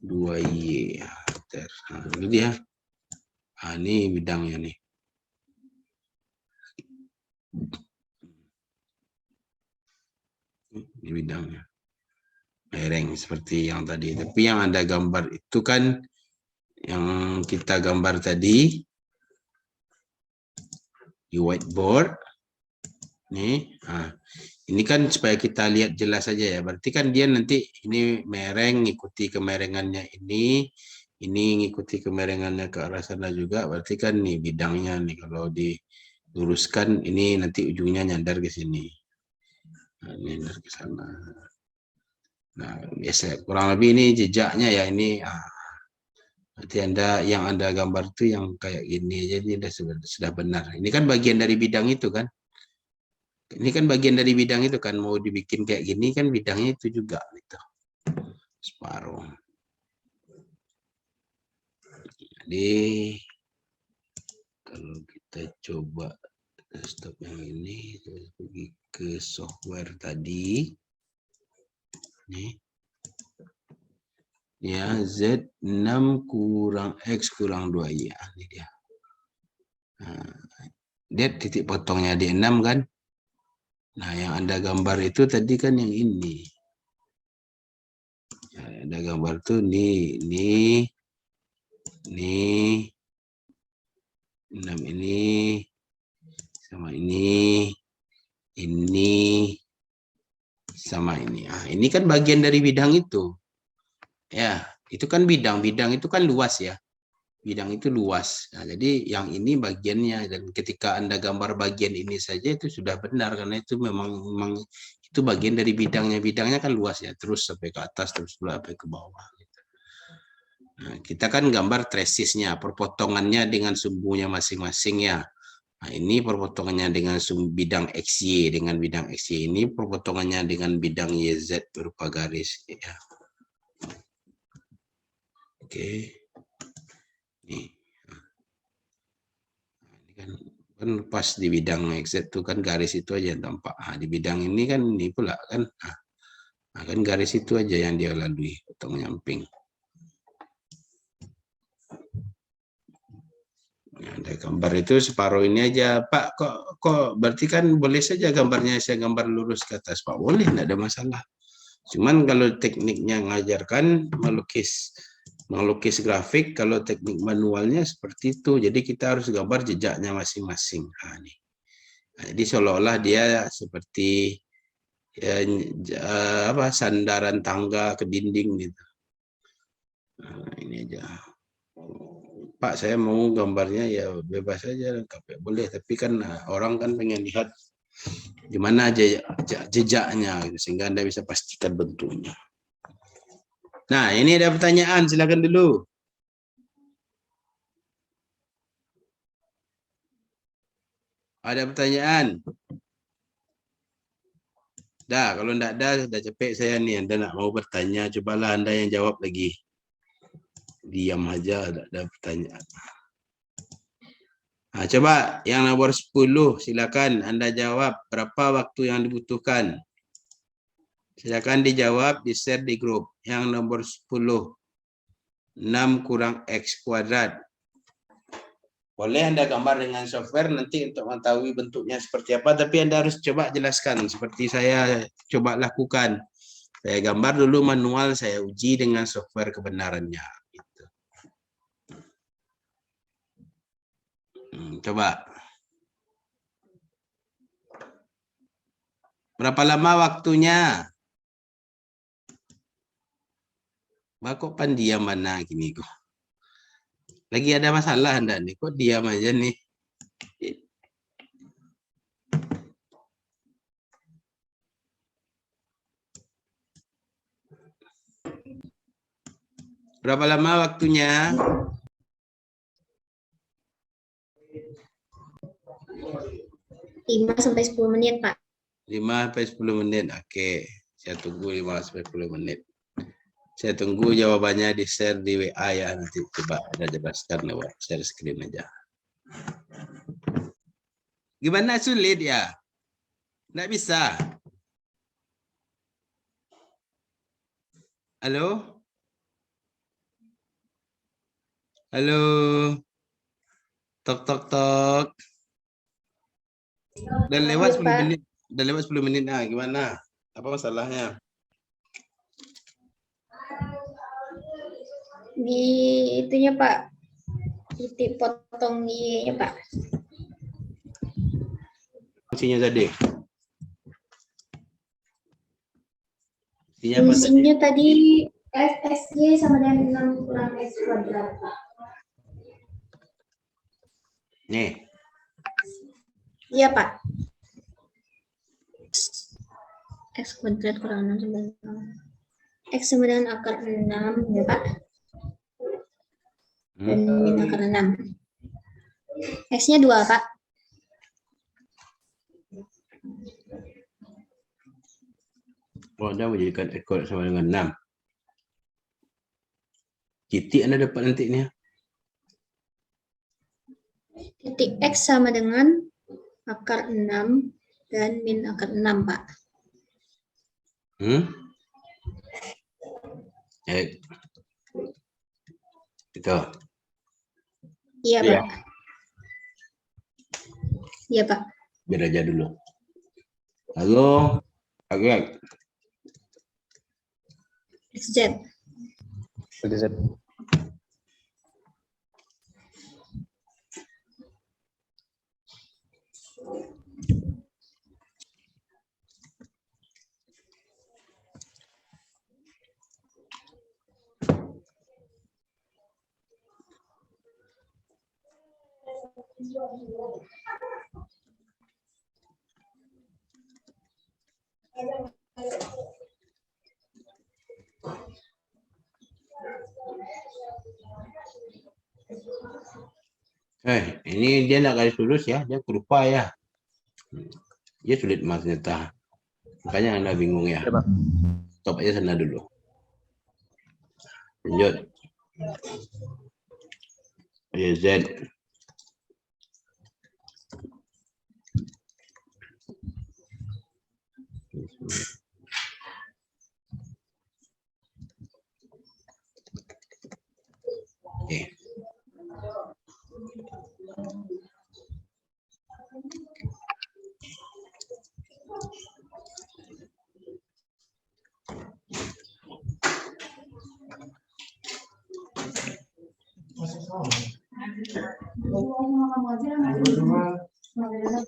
2Y. Nah, ini dia. Nah, ini bidangnya nih. Ini bidangnya. Mereng seperti yang tadi. Tapi yang Anda gambar itu kan yang kita gambar tadi di whiteboard. Nih, nah, Ini kan supaya kita lihat jelas saja ya. Berarti kan dia nanti ini mereng ngikuti kemerengannya ini ngikuti kemerengannya ke arah sana juga. Berarti kan nih bidangnya nih kalau diluruskan ini nanti ujungnya nyandar ke sini. Nah, ini nyandar ke sana. Nah, biasa kurang lebih ini jejaknya ya ini. Nanti yang Anda gambar itu yang kayak gini. Jadi sudah benar. Ini kan bagian dari bidang itu kan. Ini kan bagian dari bidang itu kan, mau dibikin kayak gini kan bidangnya itu juga gitu. Separuh. Jadi kalau kita coba stop yang ini, terus pergi ke software tadi. Nih. Ya, Z6 kurang X kurang 2Y. Ini dia. Nah, dia titik potongnya di 6 kan. Nah, yang Anda gambar itu tadi kan yang ini. Ya, Anda gambar tuh nih, 6 ini, sama ini, sama ini. Nah, ini kan bagian dari bidang itu. Ya, itu kan bidang itu kan luas ya. Bidang itu luas. Nah, jadi yang ini bagiannya, dan ketika Anda gambar bagian ini saja itu sudah benar karena itu memang itu bagian dari bidangnya. Bidangnya kan luas ya, terus sampai ke atas, terus sampai ke bawah. Gitu. Nah, kita kan gambar tracesnya, perpotongannya dengan sumbunya masing-masing ya. Nah, ini perpotongannya dengan bidang XY, dengan bidang XY ini perpotongannya dengan bidang YZ berupa garis ya. Oke. Ini kan pas di bidang XZ itu kan garis itu aja yang tampak. Nah, di bidang ini kan ini pula kan. Nah, kan garis itu aja yang dia lalui potong nyamping. Nah, ada gambar itu separuh ini aja, Pak. Kok berarti kan boleh saja gambarnya saya gambar lurus ke atas, Pak. Boleh, tidak ada masalah. Cuman kalau tekniknya ngajarkan melukis grafik, kalau teknik manualnya seperti itu. Jadi kita harus gambar jejaknya masing-masing. Nah, jadi seolah-olah dia seperti sandaran tangga ke dinding gitu. Nah, ini aja. Pak, saya mau gambarnya ya bebas aja, lengkap boleh. Tapi kan orang kan pengen lihat di mana aja jejaknya, gitu, sehingga Anda bisa pastikan bentuknya. Nah, ini ada pertanyaan, silakan dulu. Ada pertanyaan? Dah, kalau enggak ada, sudah capek saya nih. Anda nak mau bertanya, cobalah Anda yang jawab lagi. Diam aja, tidak ada pertanyaan. Nah, coba yang nomor 10, silakan Anda jawab berapa waktu yang dibutuhkan. Silakan dijawab, di-share di grup. Yang nomor 10, 6 kurang X kuadrat. Boleh Anda gambar dengan software nanti untuk mengetahui bentuknya seperti apa, tapi Anda harus coba jelaskan seperti saya coba lakukan. Saya gambar dulu manual, saya uji dengan software kebenarannya. Gitu. Coba. Berapa lama waktunya? Kok diam mana gini kok? Lagi ada masalah Anda nih, kok diam aja nih? Berapa lama waktunya? 5-10 menit, Pak. 5-10 menit, oke. Saya tunggu 5-10 menit. Saya tunggu jawabannya di-share di WA ya, nanti coba Anda jelaskan lewat share screen aja. Gimana, sulit ya? Nggak bisa? Halo? Halo? Tok, tok, tok. Dan lewat 10 menit. Udah lewat 10 menit. Nah, gimana? Apa masalahnya? Di itunya, Pak. Titik potong Y-nya, Pak. Fungsinya tadi. Intinya apa tadi? Fungsinya tadi XY sama dengan 6 kurang X kuadrat, Pak. Nih, Iya, Pak. X kuadrat kurang 6 sama dengan 6. X sama dengan akar 6, ya, Pak. Dan min akar 6. X-nya 2, Pak. Anda menjadikan X kuadrat sama dengan 6. Titik Anda dapat nanti ini. Titik X sama dengan akar 6 dan min akar 6, Pak. X. Itu. Iya, Iya. Pak. Iya, Pak. Biar aja dulu. Halo, agak. XZ. XZ. Ini dia nak garis lurus ya, dia kerupa ya. Dia sulit mas ternyata. Makanya Anda bingung ya. Ya, Pak. Stop aja sana dulu. Lanjut. Z. Oke.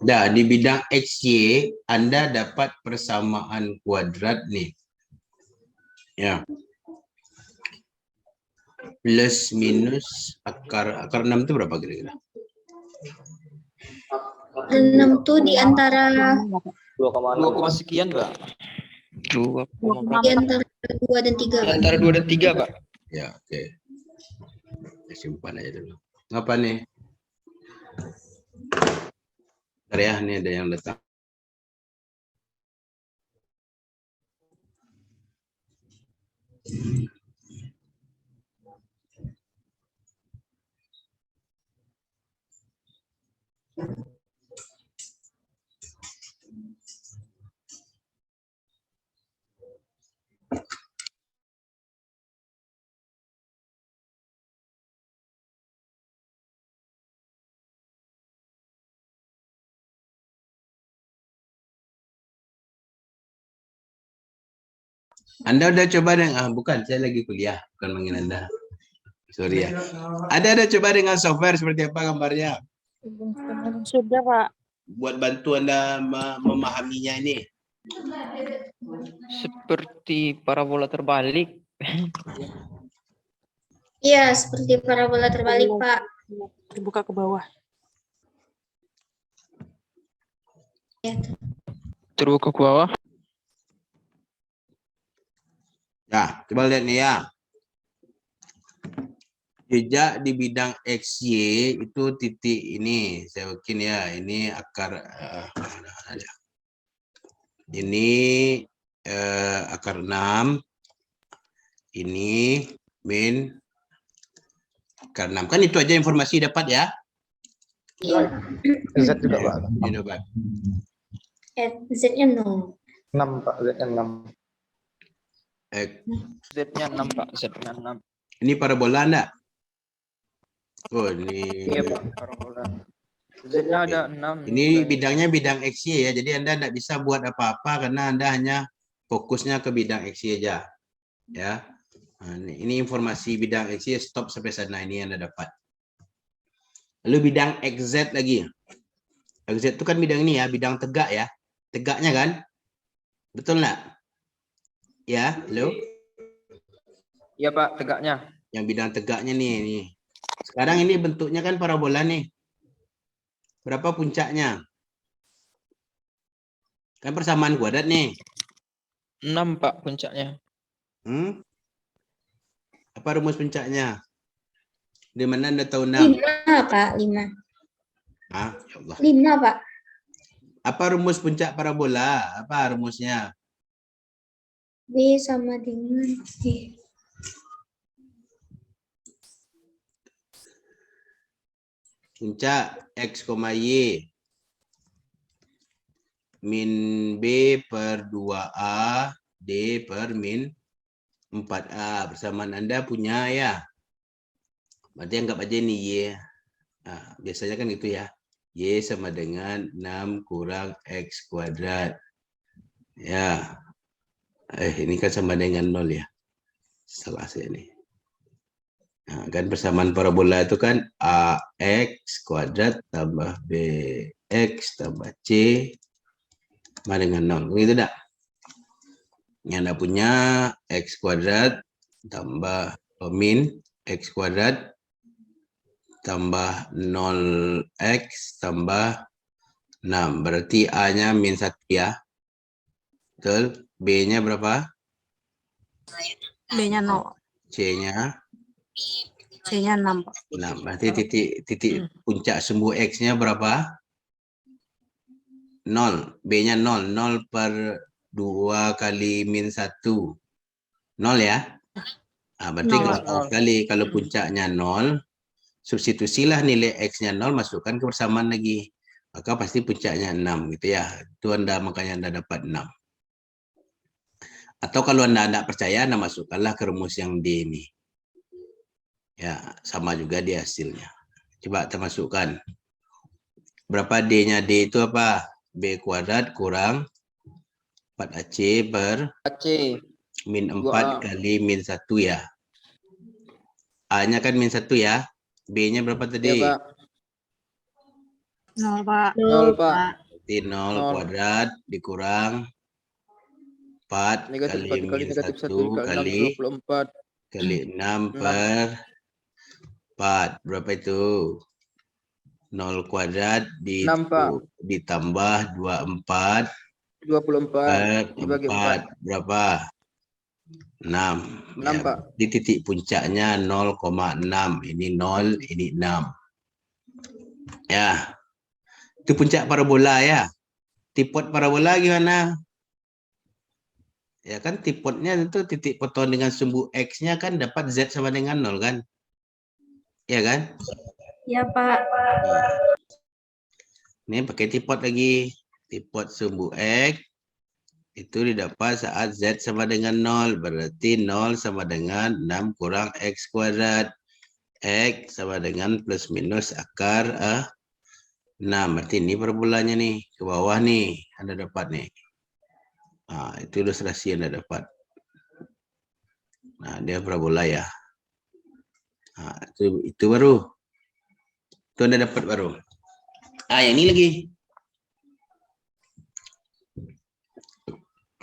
Nah, di bidang XY Anda dapat persamaan kuadrat nih. Ya. Plus minus akar 6 itu berapa kira-kira? 6 tuh di antara 2,6 sekian, Pak. di antara 2 dan 3. Di antara 2 dan 3, Pak. Ya, oke. Simpan aja dulu. Ngapa nih? Bentar ya, ini ada yang datang. Anda udah coba dengan bukan, saya lagi kuliah, bukan manggil Anda. Sorry ya. Ada coba dengan software seperti apa gambarnya? Sudah, Pak. Buat bantu Anda memahaminya ini. Seperti parabola terbalik. Iya, seperti parabola terbalik, Pak. Terbuka ke bawah. Ya. Terbuka ke bawah. Nah, coba lihat nih ya. Jejak di bidang XY itu titik ini. Saya bikin ya, ini akar ini akar 6. Ini min akar 6. Kan itu aja informasi dapat ya. Z juga, Pak. Ini dapat. Z-nya 0. 6, Pak. Z-nya 6. Z-nya 6, Pak. Z-nya 6. Ini parabola enggak? Oh, ini. Iya, Pak. Parabola. Z-nya ada 6. Ini bidangnya bidang XY ya. Jadi Anda enggak bisa buat apa-apa karena Anda hanya fokusnya ke bidang XY aja. Ya. Nah, ini informasi bidang XY, stop sampai sana, ini Anda dapat. Lalu bidang XZ lagi. XZ itu kan bidang ini ya, bidang tegak ya. Tegaknya kan? Betul enggak? Ya, halo. Iya Pak, tegaknya. Yang bidang tegaknya nih. Sekarang ini bentuknya kan parabola nih. Berapa puncaknya? Kan persamaan kuadrat nih. 6 Pak puncaknya. Apa rumus puncaknya? Di mana Anda tahu 6? 5, Pak. 5. Ah, ya Allah. 5, Pak. Apa rumus puncak parabola? Apa rumusnya? B sama dengan D. Puncak X, Y min B per 2A D per min 4A. Persamaan Anda punya ya. Berarti anggap aja ini Y. Nah, biasanya kan itu ya. Y sama dengan 6 kurang X kuadrat. Ya. Ini kan sama dengan 0 ya. Salah saya nih. Nah, kan persamaan parabola itu kan AX kuadrat tambah BX tambah C sama dengan 0. Begitu enggak? Yang Anda punya X kuadrat tambah min X kuadrat tambah 0X tambah 6. Berarti A-nya min 1 ya. Betul? B-nya berapa? B-nya 0. C-nya? C-nya 6, Pak. 6. Berarti titik puncak sumbu X-nya berapa? 0. B-nya 0. 0 per 2 kali min 1. 0 ya? Nah, berarti 0. gampang sekali. Kalau puncaknya 0, substitusilah nilai X-nya 0, masukkan ke persamaan lagi. Maka pasti puncaknya 6 gitu ya. Itu makanya Anda dapat 6. Atau kalau Anda tidak percaya, Anda masukkanlah ke rumus yang D ini. Ya, sama juga di hasilnya. Coba kita masukkan. Berapa D-nya? D itu apa? B kuadrat kurang 4AC per AC. min 4 2A. kali min 1 ya. A-nya kan min 1 ya. B-nya berapa tadi? Iya Pak. 0, Pak. 0 Pak. Berarti 0 kuadrat dikurang 4 Negatif kali 4 kali min negatif 1 1 kali 6, 24. kali 6 per 4. Berapa itu? 0 kuadrat 6 Pak. ditambah 24 24 per dibagi 4. 4. Berapa? 6. 6 Pak. Di titik puncaknya 0,6. Ini 0, ini 6. Ya. Itu puncak parabola ya. Tipot parabola gimana? Ya kan tipotnya itu titik potong dengan sumbu X-nya kan dapat Z sama dengan 0 kan? Ya kan? Ya, Pak. Ini pakai tipot lagi. Tipot sumbu X itu didapat saat Z sama dengan 0. Berarti 0 sama dengan 6 kurang X kuadrat. X sama dengan plus minus akar 6. Berarti ini parabolanya nih. Ke bawah nih. Anda dapat nih. Nah, itu ilustrasi yang Anda dapat. Nah, dia parabola ya. Nah, itu baru. Itu Anda dapat baru. Yang ini lagi.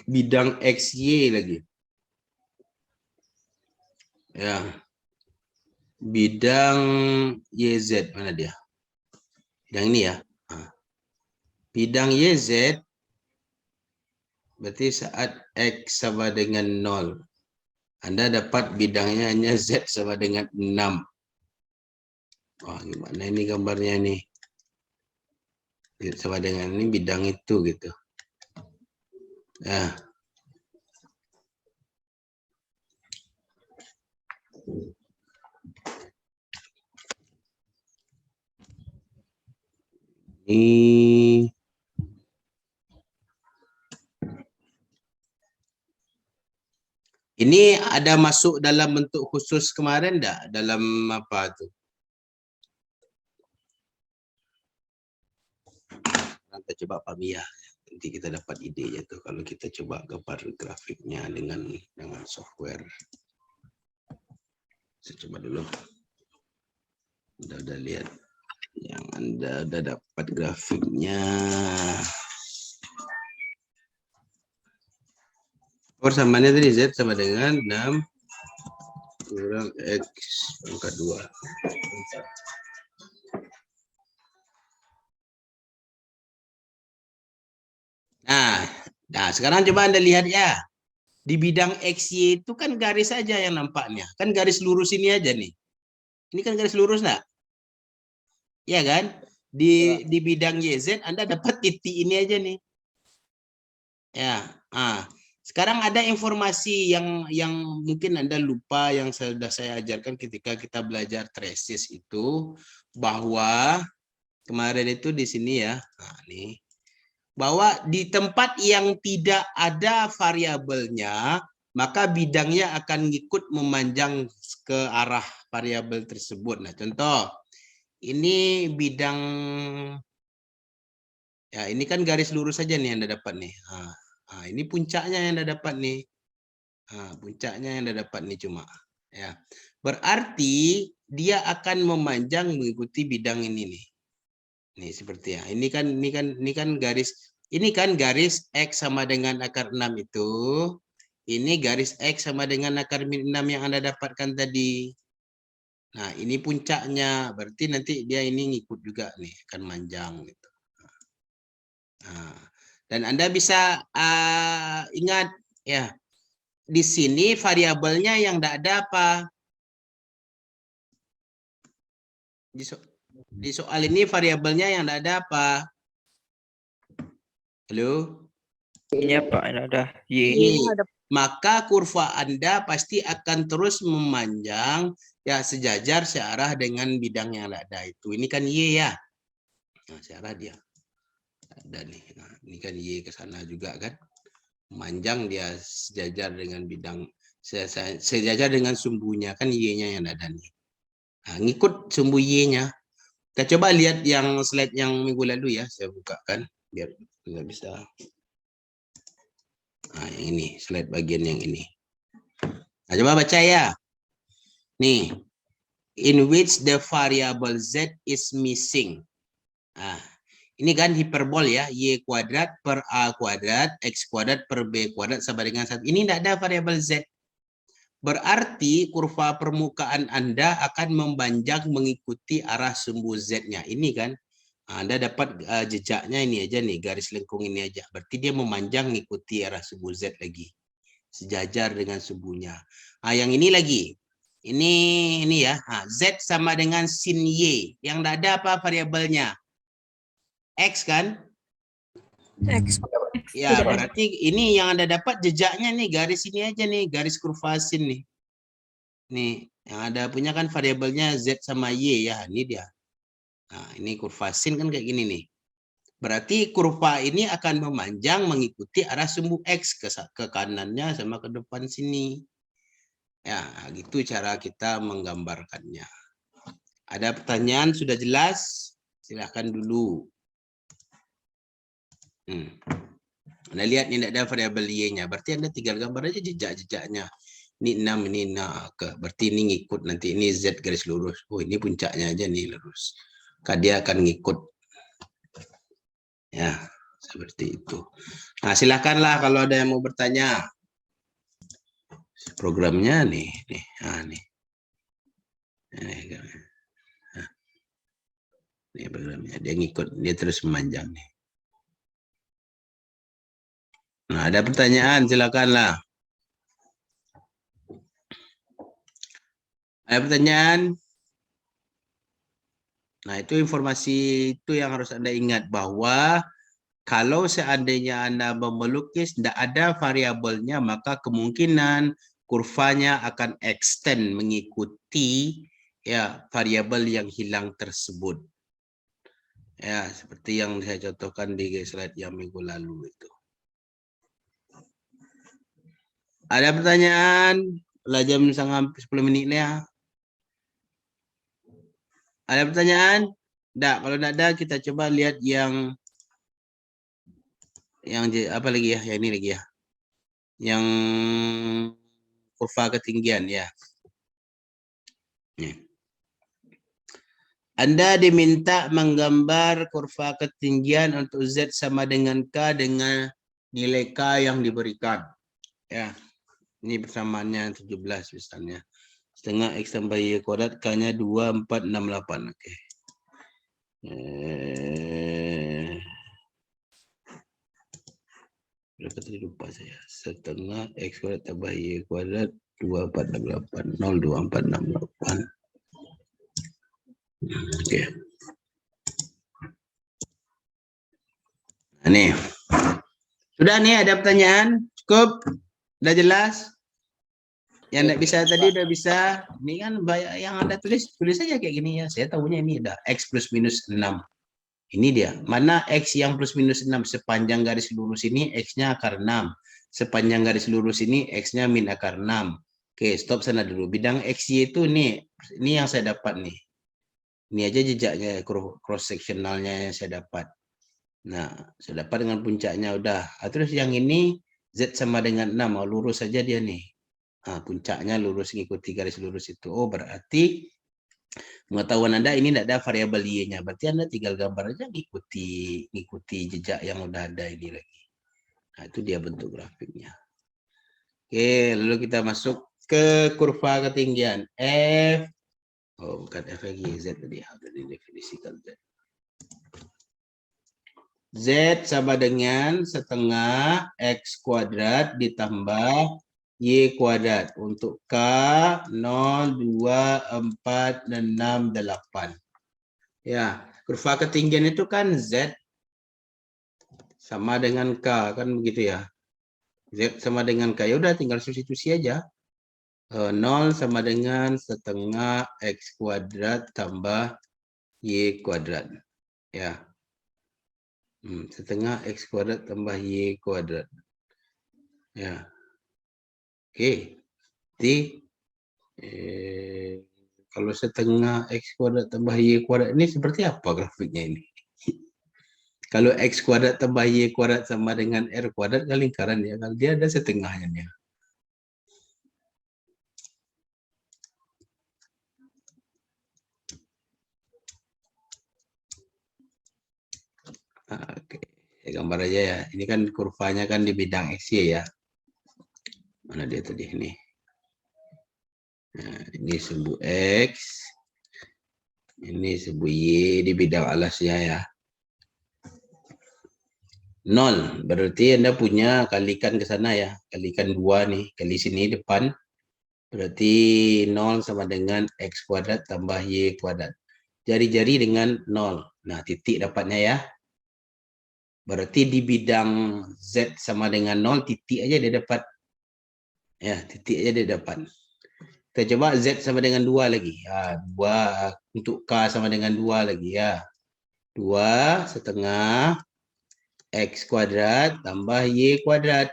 Bidang XY lagi. Ya. Bidang YZ mana dia? Bidang ini ya. Bidang YZ berarti saat X sama dengan 0. Anda dapat bidangnya hanya Z sama dengan 6. Wah, gimana ini gambarnya nih? Z sama dengan ini bidang itu gitu. Ya. Ini ada masuk dalam bentuk khusus kemarin enggak? Dalam apa tu? Kita coba Pamia. Nanti kita dapat idenya tu kalau kita coba gambar grafiknya dengan software. Saya coba dulu. Udah lihat yang Anda udah dapat grafiknya. persamaannya tadi Z sama dengan 6 kurang X pangkat 2. Nah, sekarang coba Anda lihat ya. Di bidang XY itu kan garis saja yang nampaknya. Kan garis lurus ini aja nih. Ini kan garis lurus enggak? Iya kan? Di bidang YZ Anda dapat titik ini aja nih. Ya. Sekarang ada informasi yang mungkin Anda lupa yang sudah saya ajarkan ketika kita belajar traces itu, bahwa kemarin itu di sini ya. Nah, nih. Bahwa di tempat yang tidak ada variabelnya, maka bidangnya akan ngikut memanjang ke arah variabel tersebut. Nah, contoh, ini bidang, ya ini kan garis lurus saja nih Anda dapat nih. Ini puncaknya yang Anda dapat nih. Puncaknya yang Anda dapat nih cuma. Ya, berarti dia akan memanjang mengikuti bidang ini nih. Nih seperti ya. Ini kan garis X sama dengan akar 6 itu. Ini garis X sama dengan akar min 6 yang Anda dapatkan tadi. Nah, ini puncaknya. Berarti nanti dia ini ngikut juga nih, akan manjang gitu. Dan Anda bisa ingat ya. Di sini variabelnya yang tidak ada apa? Di soal ini variabelnya yang tidak ada apa? Halo? Iya Pak, ini ada Y. Maka kurva Anda pasti akan terus memanjang ya sejajar searah dengan bidang yang ada itu. Ini kan Y ya. Nah, searah dia. Ada nih. Nah, ini kan Y ke sana juga kan. Memanjang dia sejajar dengan bidang, sejajar dengan sumbunya kan Y-nya yang ada nih. Nah, ngikut sumbu Y-nya. Kita coba lihat yang slide yang minggu lalu ya, saya bukakan biar nggak bisa. Nah, yang ini slide bagian yang ini. Nah, coba baca ya. Nih, in which the variable Z is missing. Nah, ini kan hiperbol ya, Y kuadrat per A kuadrat, X kuadrat per B kuadrat sama dengan 1. Ini tidak ada variabel Z. Berarti kurva permukaan Anda akan memanjang mengikuti arah sumbu Z-nya. Ini kan, Anda dapat jejaknya ini aja nih, garis lengkung ini aja. Berarti dia memanjang mengikuti arah sumbu Z lagi. Sejajar dengan sumbunya. Yang ini lagi. Ini ya, Z sama dengan sin Y. Yang tidak ada apa variabelnya? X kan? X. Ya, berarti ini yang Anda dapat jejaknya nih, garis ini aja nih, garis kurva sin nih. Nih, yang ada punya kan variabelnya Z sama Y ya, ini dia. Nah, ini kurva sin kan kayak gini nih. Berarti kurva ini akan memanjang mengikuti arah sumbu X ke kanannya sama ke depan sini. Ya, gitu cara kita menggambarkannya. Ada pertanyaan, sudah jelas? Silahkan dulu. Anda lihat ini tidak ada variabel Y-nya. Berarti Anda tinggal gambar aja jejak-jejaknya. Ini 6, ini berarti ini ngikut nanti. Ini Z garis lurus. Oh, ini puncaknya aja nih lurus. Dia akan ngikut. Ya, seperti itu. Nah, silakanlah kalau ada yang mau bertanya. Programnya nih. Nih. Ini programnya. Dia ngikut. Dia terus memanjang nih. Nah, ada pertanyaan, silakanlah. Ada pertanyaan? Nah, itu informasi itu yang harus Anda ingat, bahwa kalau seandainya Anda melukis tidak ada variabelnya, maka kemungkinan kurvanya akan extend mengikuti ya variabel yang hilang tersebut. Ya, seperti yang saya contohkan di slide yang minggu lalu itu. Ada pertanyaan? Lah jam 10 menit ya. Ada pertanyaan? Tidak, kalau tidak ada kita coba lihat yang apa lagi ya? Yang ini lagi ya. Yang kurva ketinggian ya. Anda diminta menggambar kurva ketinggian untuk Z sama dengan K dengan nilai K yang diberikan. Ya, ini persamaannya 17 misalnya. Setengah X tambah Y kuadrat K-nya 2468. Oke. Berapa tadi lupa saya. Setengah X kuadrat tambah Y kuadrat 2468. 02468. Oke. Nah, nih. Sudah nih ada pertanyaan? Cukup? Udah jelas? Yang tidak bisa tadi udah bisa. Ini kan banyak yang Anda tulis saja kayak gini ya. Saya tahunya ini ada X plus minus 6. Ini dia. Mana X yang plus minus 6? Sepanjang garis lurus ini X-nya akar 6. Sepanjang garis lurus ini X-nya min akar 6. Oke, stop sana dulu. Bidang XY itu nih. Ini yang saya dapat nih. Ini aja jejaknya, cross sectionalnya yang saya dapat. Nah, saya dapat dengan puncaknya udah. Terus yang ini Z sama dengan 6. Oh, lurus saja dia nih. Nah, puncaknya lurus mengikuti garis lurus itu. Oh, berarti pengetahuan Anda ini tidak ada variabel Y-nya. Berarti Anda tinggal gambar aja ngikuti jejak yang udah ada ini lagi. Nah, itu dia bentuk grafiknya. Oke, lalu kita masuk ke kurva ketinggian F. Oh, bukan F lagi, Z tadi. Tadi definisikan Z. Z sama dengan setengah X kuadrat ditambah Y kuadrat untuk K 0, 2, 4, dan 6, 8. Ya, kurva ketinggian itu kan Z sama dengan K, kan begitu ya. Z sama dengan K, ya udah tinggal substitusi aja. 0 sama dengan setengah X kuadrat tambah Y kuadrat. Ya. Setengah X kuadrat tambah Y kuadrat. Ya. Oke. Jadi kalau setengah X kuadrat tambah Y kuadrat ini seperti apa grafiknya ini? Kalau X kuadrat tambah Y kuadrat sama dengan R kuadrat kan lingkaran ya. Kalau dia ada setengahnya nih. Oke. Gambar aja ya. Ini kan kurvanya kan di bidang XY ya. Mana dia tadi ini? Nah, ini sumbu X. Ini sumbu Y di bidang alasnya ya. 0. Berarti Anda punya kalikan ke sana ya. Kalikan 2 nih. Kali sini depan. Berarti 0 sama dengan X kuadrat tambah Y kuadrat. Jari-jari dengan 0. Nah, titik dapatnya ya. Berarti di bidang Z sama dengan 0, titik aja dia dapat. Ya, titik aja dia dapat. Kita coba Z sama dengan 2 lagi. Ya, 2 untuk K sama dengan 2 lagi ya. 2 setengah X kuadrat tambah Y kuadrat.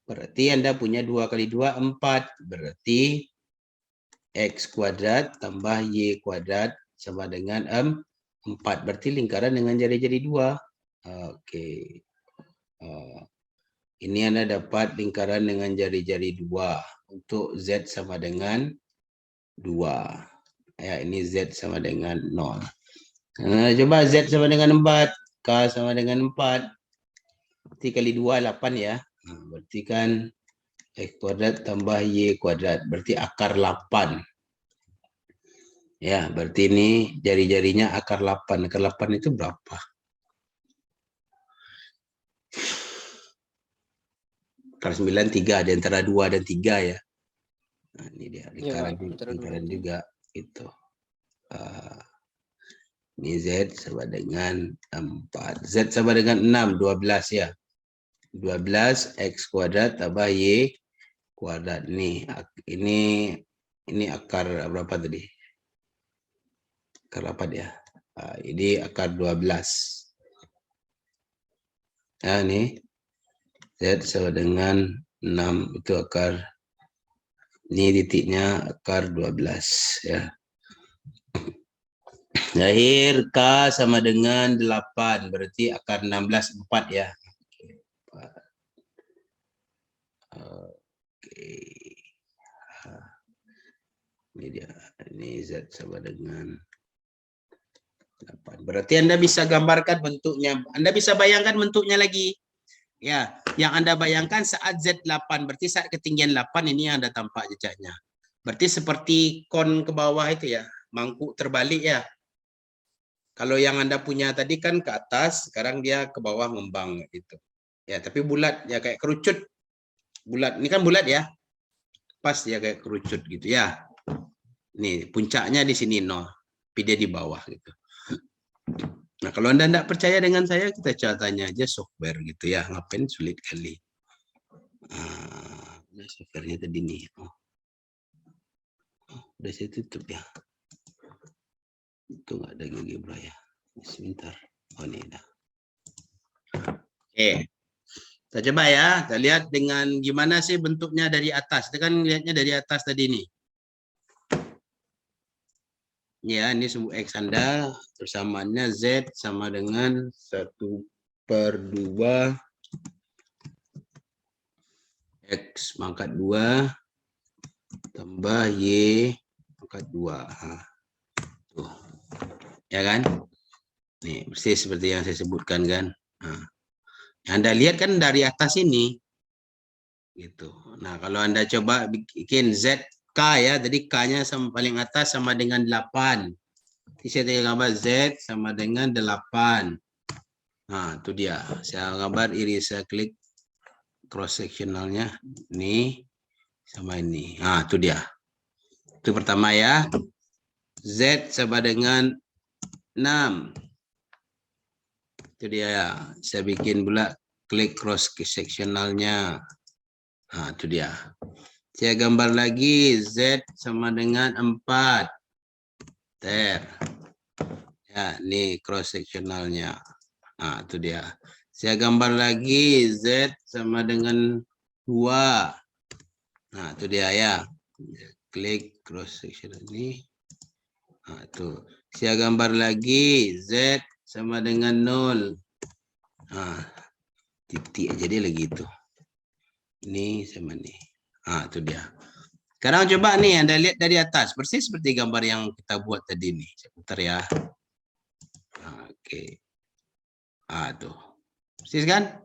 Berarti Anda punya 2 kali 2, 4. Berarti X kuadrat tambah Y kuadrat sama dengan 4. Berarti lingkaran dengan jari-jari 2. Oke. Ini Anda dapat lingkaran dengan jari-jari 2 untuk Z sama dengan 2. Ya, ini Z sama dengan 0. Nah, coba Z sama dengan 4, K sama dengan 4. Berarti kali 2 8 ya. Berarti kan X kuadrat tambah Y kuadrat. Berarti akar 8. Ya, berarti ini jari-jarinya akar 8. Akar 8 itu berapa? Akar 9, 3. Di antara 2 dan 3 ya. Nah, ini dia. Lingkaran juga. Itu. Ini Z sama dengan 4. Z sama dengan 6. 12 ya. 12 X kuadrat tambah Y kuadrat. Ini akar berapa tadi? Akar 8 ya. Ini akar 12. Nah, ini Z sama dengan 6 itu akar. Ini titiknya akar 12 ya. Lahir K sama dengan 8, berarti akar 16 4 ya. Oke. Ini dia. Ini Z sama dengan 8. Berarti Anda bisa gambarkan bentuknya. Anda bisa bayangkan bentuknya lagi. Ya, Yang Anda bayangkan saat Z8, berarti saat ketinggian 8 ini yang Anda tampak jejaknya. Berarti seperti kon ke bawah itu ya, mangkuk terbalik ya. Kalau yang Anda punya tadi kan ke atas, sekarang dia ke bawah ngembang gitu. Ya, tapi bulat ya kayak kerucut. Bulat. Ini kan bulat ya. Pas dia kayak kerucut gitu ya. Nih, puncaknya di sini no, tapi dia di bawah gitu. Nah, kalau Anda tidak percaya dengan saya, kita coba tanya aja software gitu ya. Ngapain sulit kali. Softwarenya tadi nih. Udah saya tutup ya. Itu nggak ada GeoGebra ya. Sebentar. Oh, ini dah. Oke. Kita coba ya. Kita lihat dengan gimana sih bentuknya dari atas. Kita kan lihatnya dari atas tadi nih. Ya, ini semua X Anda. Persamaannya Z sama dengan 1/2 X pangkat 2 tambah Y pangkat 2. Tuh. Ya kan? Nih, persis seperti yang saya sebutkan kan. Nah, yang Anda lihat kan dari atas ini. Gitu. Nah, kalau Anda coba bikin ZK ya, jadi K-nya sama paling atas sama dengan 8. Jadi saya tinggal gambar Z sama dengan 8. Nah, itu dia. Saya gambar iris, saya klik cross sectionalnya. Ini sama ini. Nah, itu dia. Itu pertama ya. Z sama dengan 6. Itu dia ya. Saya bikin pula klik cross sectionalnya. Nah, itu dia. Saya gambar lagi Z sama dengan 4. Ter. Ya, ini cross sectionalnya. Nah, itu dia. Saya gambar lagi Z sama dengan 2. Nah, itu dia ya. Klik cross section ini. Nah, itu. Saya gambar lagi Z sama dengan 0. Nah, titik aja dia lagi itu. Ini sama nih. Nah, itu dia. Sekarang coba nih Anda lihat dari atas. Persis seperti gambar yang kita buat tadi nih. Sebentar ya. Nah, oke. Ah, tuh. Persis kan?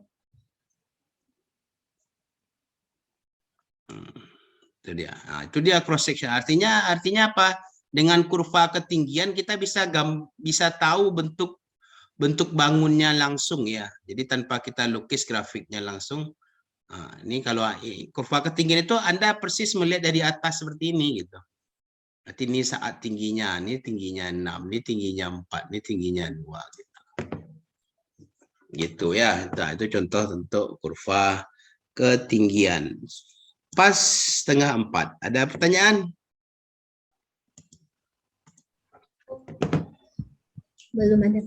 Itu dia. Nah, itu dia cross section. Artinya apa? Dengan kurva ketinggian kita bisa tahu bentuk bangunnya langsung ya. Jadi tanpa kita lukis grafiknya langsung. Nah, ini kalau kurva ketinggian itu Anda persis melihat dari atas seperti ini gitu. Berarti ini saat tingginya, ini tingginya 6, ini tingginya 4, ini tingginya 2 gitu. Gitu ya. Nah, itu contoh untuk kurva ketinggian. Pas setengah 4. Ada pertanyaan? Belum ada.